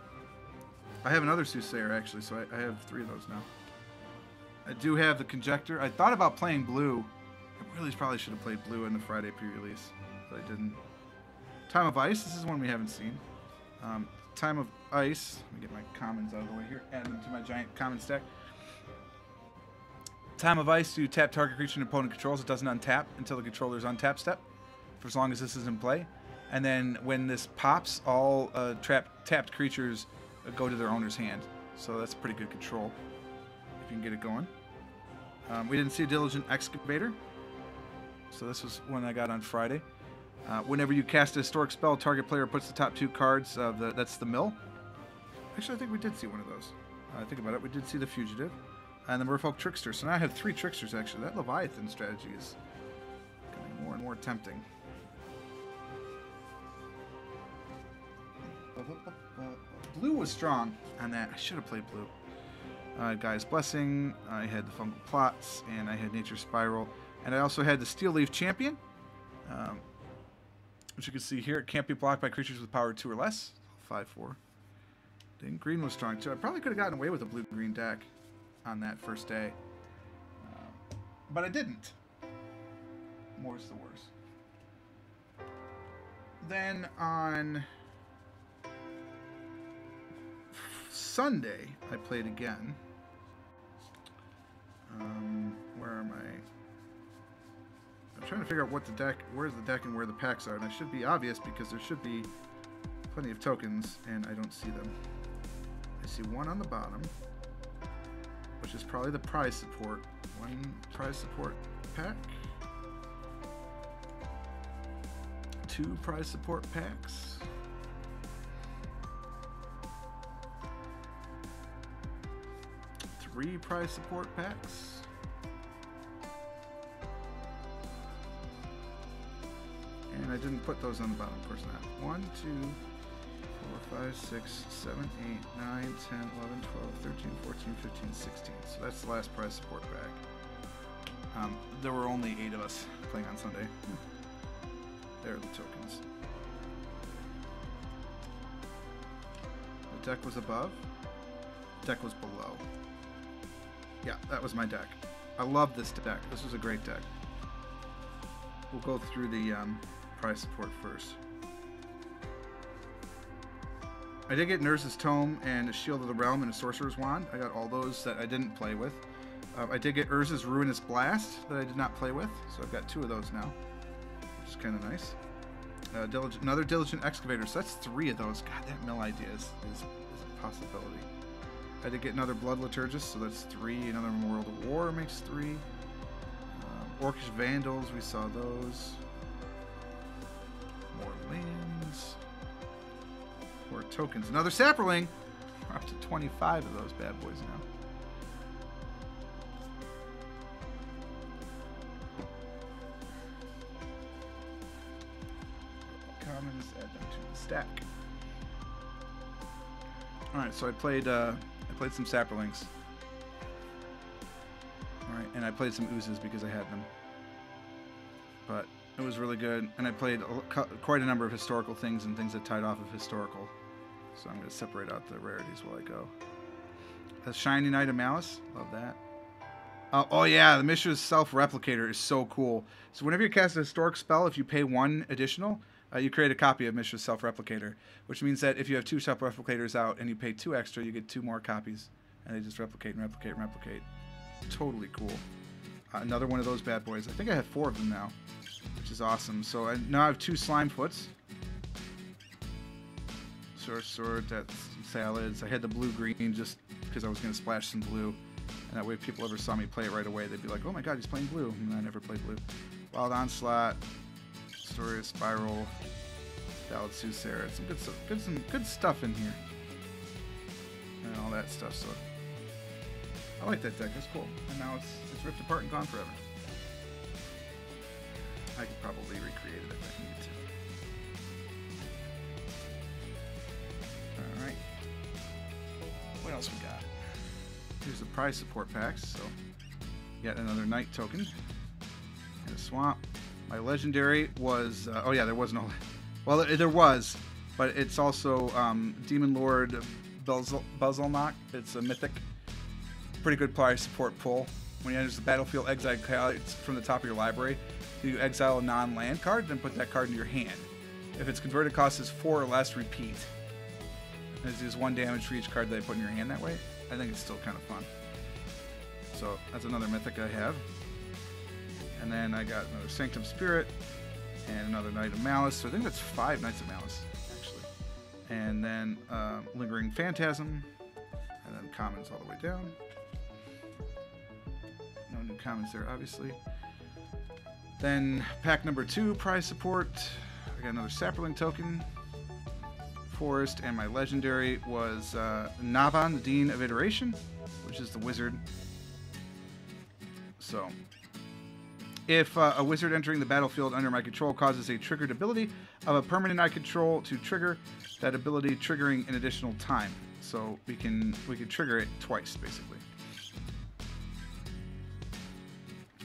I have another Soothsayer, actually, so I have 3 of those now. I do have the Conjector. I thought about playing blue. I really probably should have played blue in the Friday pre-release, but I didn't. Time of Ice. This is one we haven't seen. Time of Ice. Let me get my commons out of the way here. Add them to my giant common stack. Time of Ice, you tap target creature an opponent controls. It doesn't untap until the controller's untap step, for as long as this is in play. And then when this pops, all tapped creatures go to their owner's hand. So that's pretty good control, if you can get it going. We didn't see a Diligent Excavator, so this was one I got on Friday. Whenever you cast a historic spell, target player puts the top 2 cards of that's the mill. Actually, I think we did see one of those. Think about it. We did see the Fugitive. And the Merfolk Trickster. So now I have 3 Tricksters, actually. That Leviathan strategy is becoming more and more tempting. Blue was strong on that. I should have played blue. Guy's Blessing. I had the Fungal Plots. And I had Nature's Spiral. And I also had the Steel Leaf Champion. Which you can see here. It can't be blocked by creatures with power 2 or less. 5/4. Then green was strong, too. I probably could have gotten away with a blue-green deck on that first day, but I didn't. More's the worse. Then on Sunday, I played again. Where am I? I'm trying to figure out what the deck, where's the deck and where the packs are, and I should be obvious because there should be plenty of tokens, and I don't see them. I see 1 on the bottom, which is probably the prize support. 1 prize support pack. 2 prize support packs. 3 prize support packs. And I didn't put those on the bottom, of course not. 1, 2, 4, 5, 6, 7, 8, 9, 10, 11, 12, 13, 14, 15, 16. So that's the last prize support pack. There were only 8 of us playing on Sunday. There are the tokens. The deck was above. The deck was below. Yeah, that was my deck. I love this deck. This was a great deck. We'll go through the prize support first. I did get Nurse's Tome and a Shield of the Realm and a Sorcerer's Wand. I got all those that I didn't play with. I did get Urza's Ruinous Blast that I did not play with, so I've got 2 of those now, which is kind of nice. Another Diligent Excavator, so that's 3 of those. God, that mill idea is a possibility. I did get another Blood Liturgist, so that's 3. Another Memorial to War makes 3. Orcish Vandals, we saw those. More lands. tokens. Another sapperling. We're up to 25 of those bad boys now. Commons, add them to the stack. Alright, so I played some sapperlings. Alright, and I played some oozes because I had them. But it was really good, and I played quite a number of historical things and things that tied off of historical. So I'm going to separate out the rarities while I go. A Shiny Knight of Malice. Love that. Oh yeah, the Mishra's Self-Replicator is so cool. So whenever you cast a historic spell, if you pay 1 additional, you create a copy of Mishra's Self-Replicator, which means that if you have 2 Self-Replicators out and you pay 2 extra, you get 2 more copies. And they just replicate and replicate and replicate. Totally cool. Another one of those bad boys. I think I have 4 of them now, which is awesome. So now I have 2 Slime Foots. Sword, that's salads. I had the blue-green just because I was going to splash some blue. And that way if people ever saw me play it right away, they'd be like, oh my god, he's playing blue. And I never played blue. Wild Onslaught. Storia Spiral. Ballad Soothsayer. Some good stuff in here. And all that stuff, so... I like that deck. That's cool. And now it's ripped apart and gone forever. I could probably recreate it if I needed to. Alright. What else we got? Here's the prize support packs. So, yet another Knight token. And a Swamp. My legendary was... oh yeah, there was no... Well, there was. But it's also Demon Lord Buzzlemock. It's a mythic. Pretty good prize support pull. When he enters the battlefield, exile cards from the top of your library. You exile a non-land card, then put that card in your hand. If its converted cost is 4 or less, repeat. It does 1 damage for each card that I put in your hand that way. I think it's still kind of fun. So that's another mythic I have. And then I got another Sanctum Spirit and another Knight of Malice. So I think that's 5 Knights of Malice, actually. And then Lingering Phantasm. And then commons all the way down. No new commons there, obviously. Then pack number 2, prize support. I got another Sapperling token. Forest, and my legendary was Navan, the Dean of Iteration, which is the wizard. So, if a wizard entering the battlefield under my control causes a triggered ability of a permanent I control to trigger, that ability triggering an additional time. So we can trigger it twice, basically.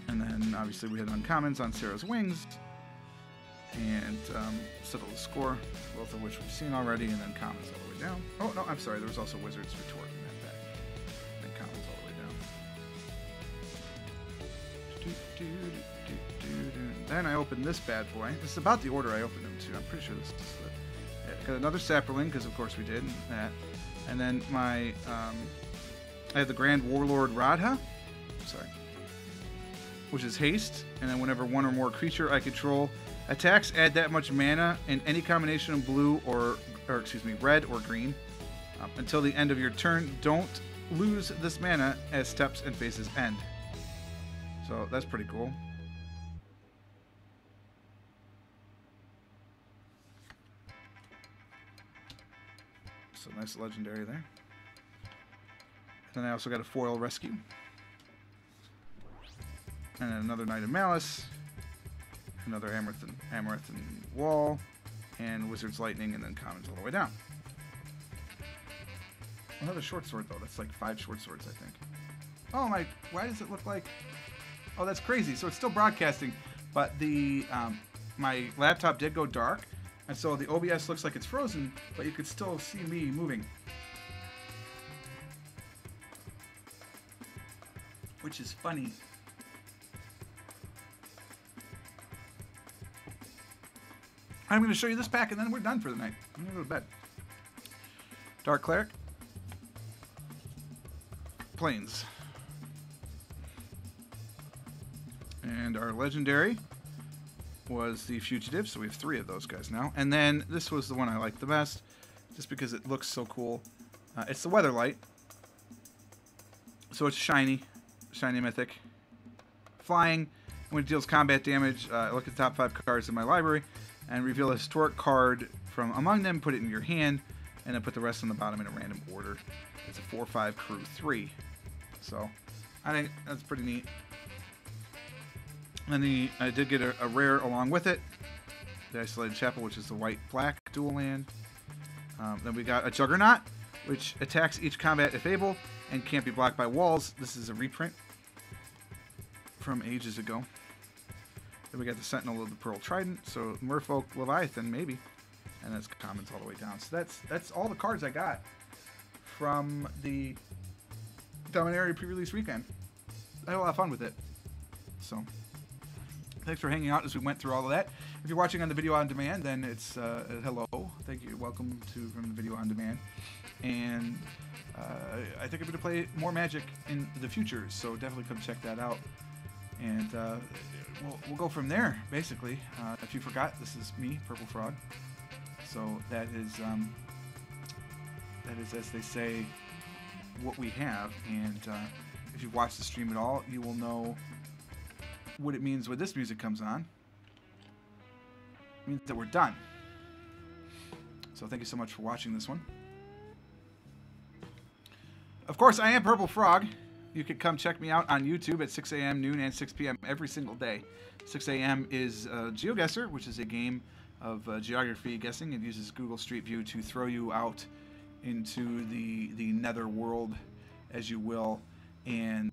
And then obviously we had uncommons on Sarah's Wings. And Settle the Score, both of which we've seen already, and then commons all the way down. Oh, no, I'm sorry, there was also Wizard's Retort in that pack. And then commons all the way down. Then I opened this bad boy. This is about the order I opened them to. I'm pretty sure this is the... Got another Sapperling, because of course we did that. And then my... I have the Grand Warlord Radha. Sorry. Which is haste. And then whenever one or more creature I control attacks, add that much mana in any combination of blue or excuse me, red or green. Until the end of your turn, don't lose this mana as steps and phases end. So that's pretty cool. So nice legendary there. And then I also got a foil rescue. And then another Knight of Malice. Another Amaranth Wall, and Wizard's Lightning, and then commons all the way down. Another short sword, though. That's like 5 short swords, I think. Oh my, why does it look like... Oh, that's crazy. So it's still broadcasting, but the my laptop did go dark, and so the OBS looks like it's frozen, but you could still see me moving. Which is funny. I'm going to show you this pack, and then we're done for the night. I'm going to go to bed. Dark Cleric. Plains. And our legendary was the Fugitive, so we have 3 of those guys now. And then this was the one I liked the best, just because it looks so cool. It's the Weatherlight. So it's shiny mythic. Flying. When it deals combat damage, look at the top 5 cards in my library and reveal a historic card from among them, put it in your hand, and then put the rest on the bottom in a random order. It's a 4-5 crew 3. So I think that's pretty neat. And I did get a rare along with it, the Isolated Chapel, which is the white-black dual land. Then we got a Juggernaut, which attacks each combat if able and can't be blocked by walls. This is a reprint from ages ago. Then we got the Sentinel of the Pearl Trident, so Merfolk Leviathan maybe, and that's commons all the way down. So that's all the cards I got from the Dominaria pre-release weekend. I had a lot of fun with it. So thanks for hanging out as we went through all of that. If you're watching on the video on demand, then it's hello. Thank you. Welcome from the video on demand. And I think I'm going to play more Magic in the future, so definitely come check that out. And we'll go from there, basically. If you forgot, this is me, Purple Frog. So that is, as they say, what we have. And if you've watched the stream at all, you will know what it means when this music comes on. It means that we're done. So thank you so much for watching this one. Of course, I am Purple Frog. You can come check me out on YouTube at 6 a.m., noon, and 6 p.m. every single day. 6 a.m. is GeoGuessr, which is a game of geography guessing. It uses Google Street View to throw you out into the nether world, as you will. And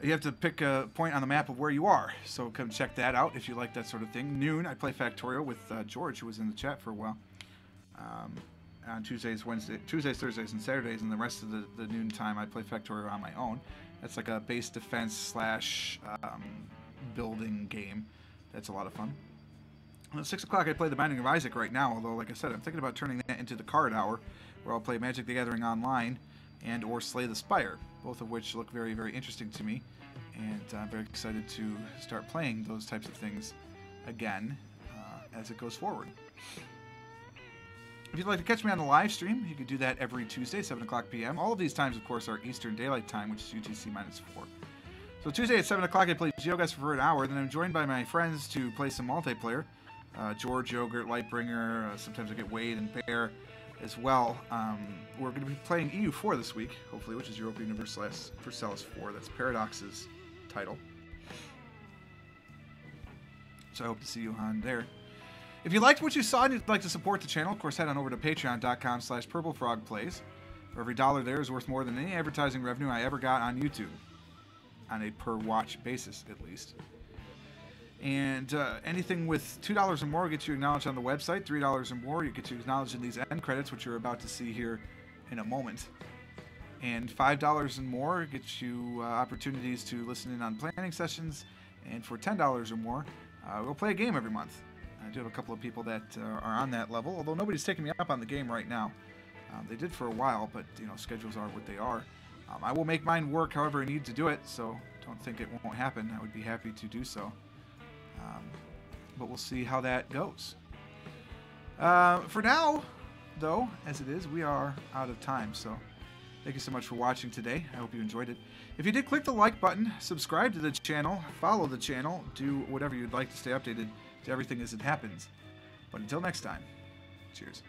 you have to pick a point on the map of where you are. So come check that out if you like that sort of thing. Noon, I play Factorial with George, who was in the chat for a while. On Tuesdays, Thursdays, and Saturdays, and the rest of the noon time, I play Factorial on my own. That's like a base defense / building game. That's a lot of fun. At 6 o'clock, I play The Binding of Isaac right now, although, like I said, I'm thinking about turning that into the card hour, where I'll play Magic the Gathering Online and or Slay the Spire, both of which look very, very interesting to me. And I'm very excited to start playing those types of things again as it goes forward. If you'd like to catch me on the live stream, you can do that every Tuesday, 7 o'clock p.m. All of these times, of course, are Eastern Daylight Time, which is UTC-4. So Tuesday at 7 o'clock, I play GeoGuessr for an hour. Then I'm joined by my friends to play some multiplayer. George, Yogurt, Lightbringer, sometimes I get Wade and Bear as well. We're going to be playing EU4 this week, hopefully, which is Europa Universalis 4. That's Paradox's title. So I hope to see you on there. If you liked what you saw and you'd like to support the channel, of course, head on over to patreon.com/purplefrogplays. For every dollar there is worth more than any advertising revenue I ever got on YouTube, on a per-watch basis, at least. And anything with $2 or more gets you acknowledged on the website. $3 or more, you get you acknowledged in these end credits, which you're about to see here in a moment. And $5 and more gets you opportunities to listen in on planning sessions. And for $10 or more, we'll play a game every month. I do have a couple of people that are on that level, although nobody's taking me up on the game right now. They did for a while, but schedules are what they are. I will make mine work however I need to do it, so don't think it won't happen. I would be happy to do so. But we'll see how that goes. For now, though, as it is, we are out of time, so thank you so much for watching today. I hope you enjoyed it. If you did, click the like button, subscribe to the channel, follow the channel, do whatever you'd like to stay updated to everything as it happens. But until next time, cheers.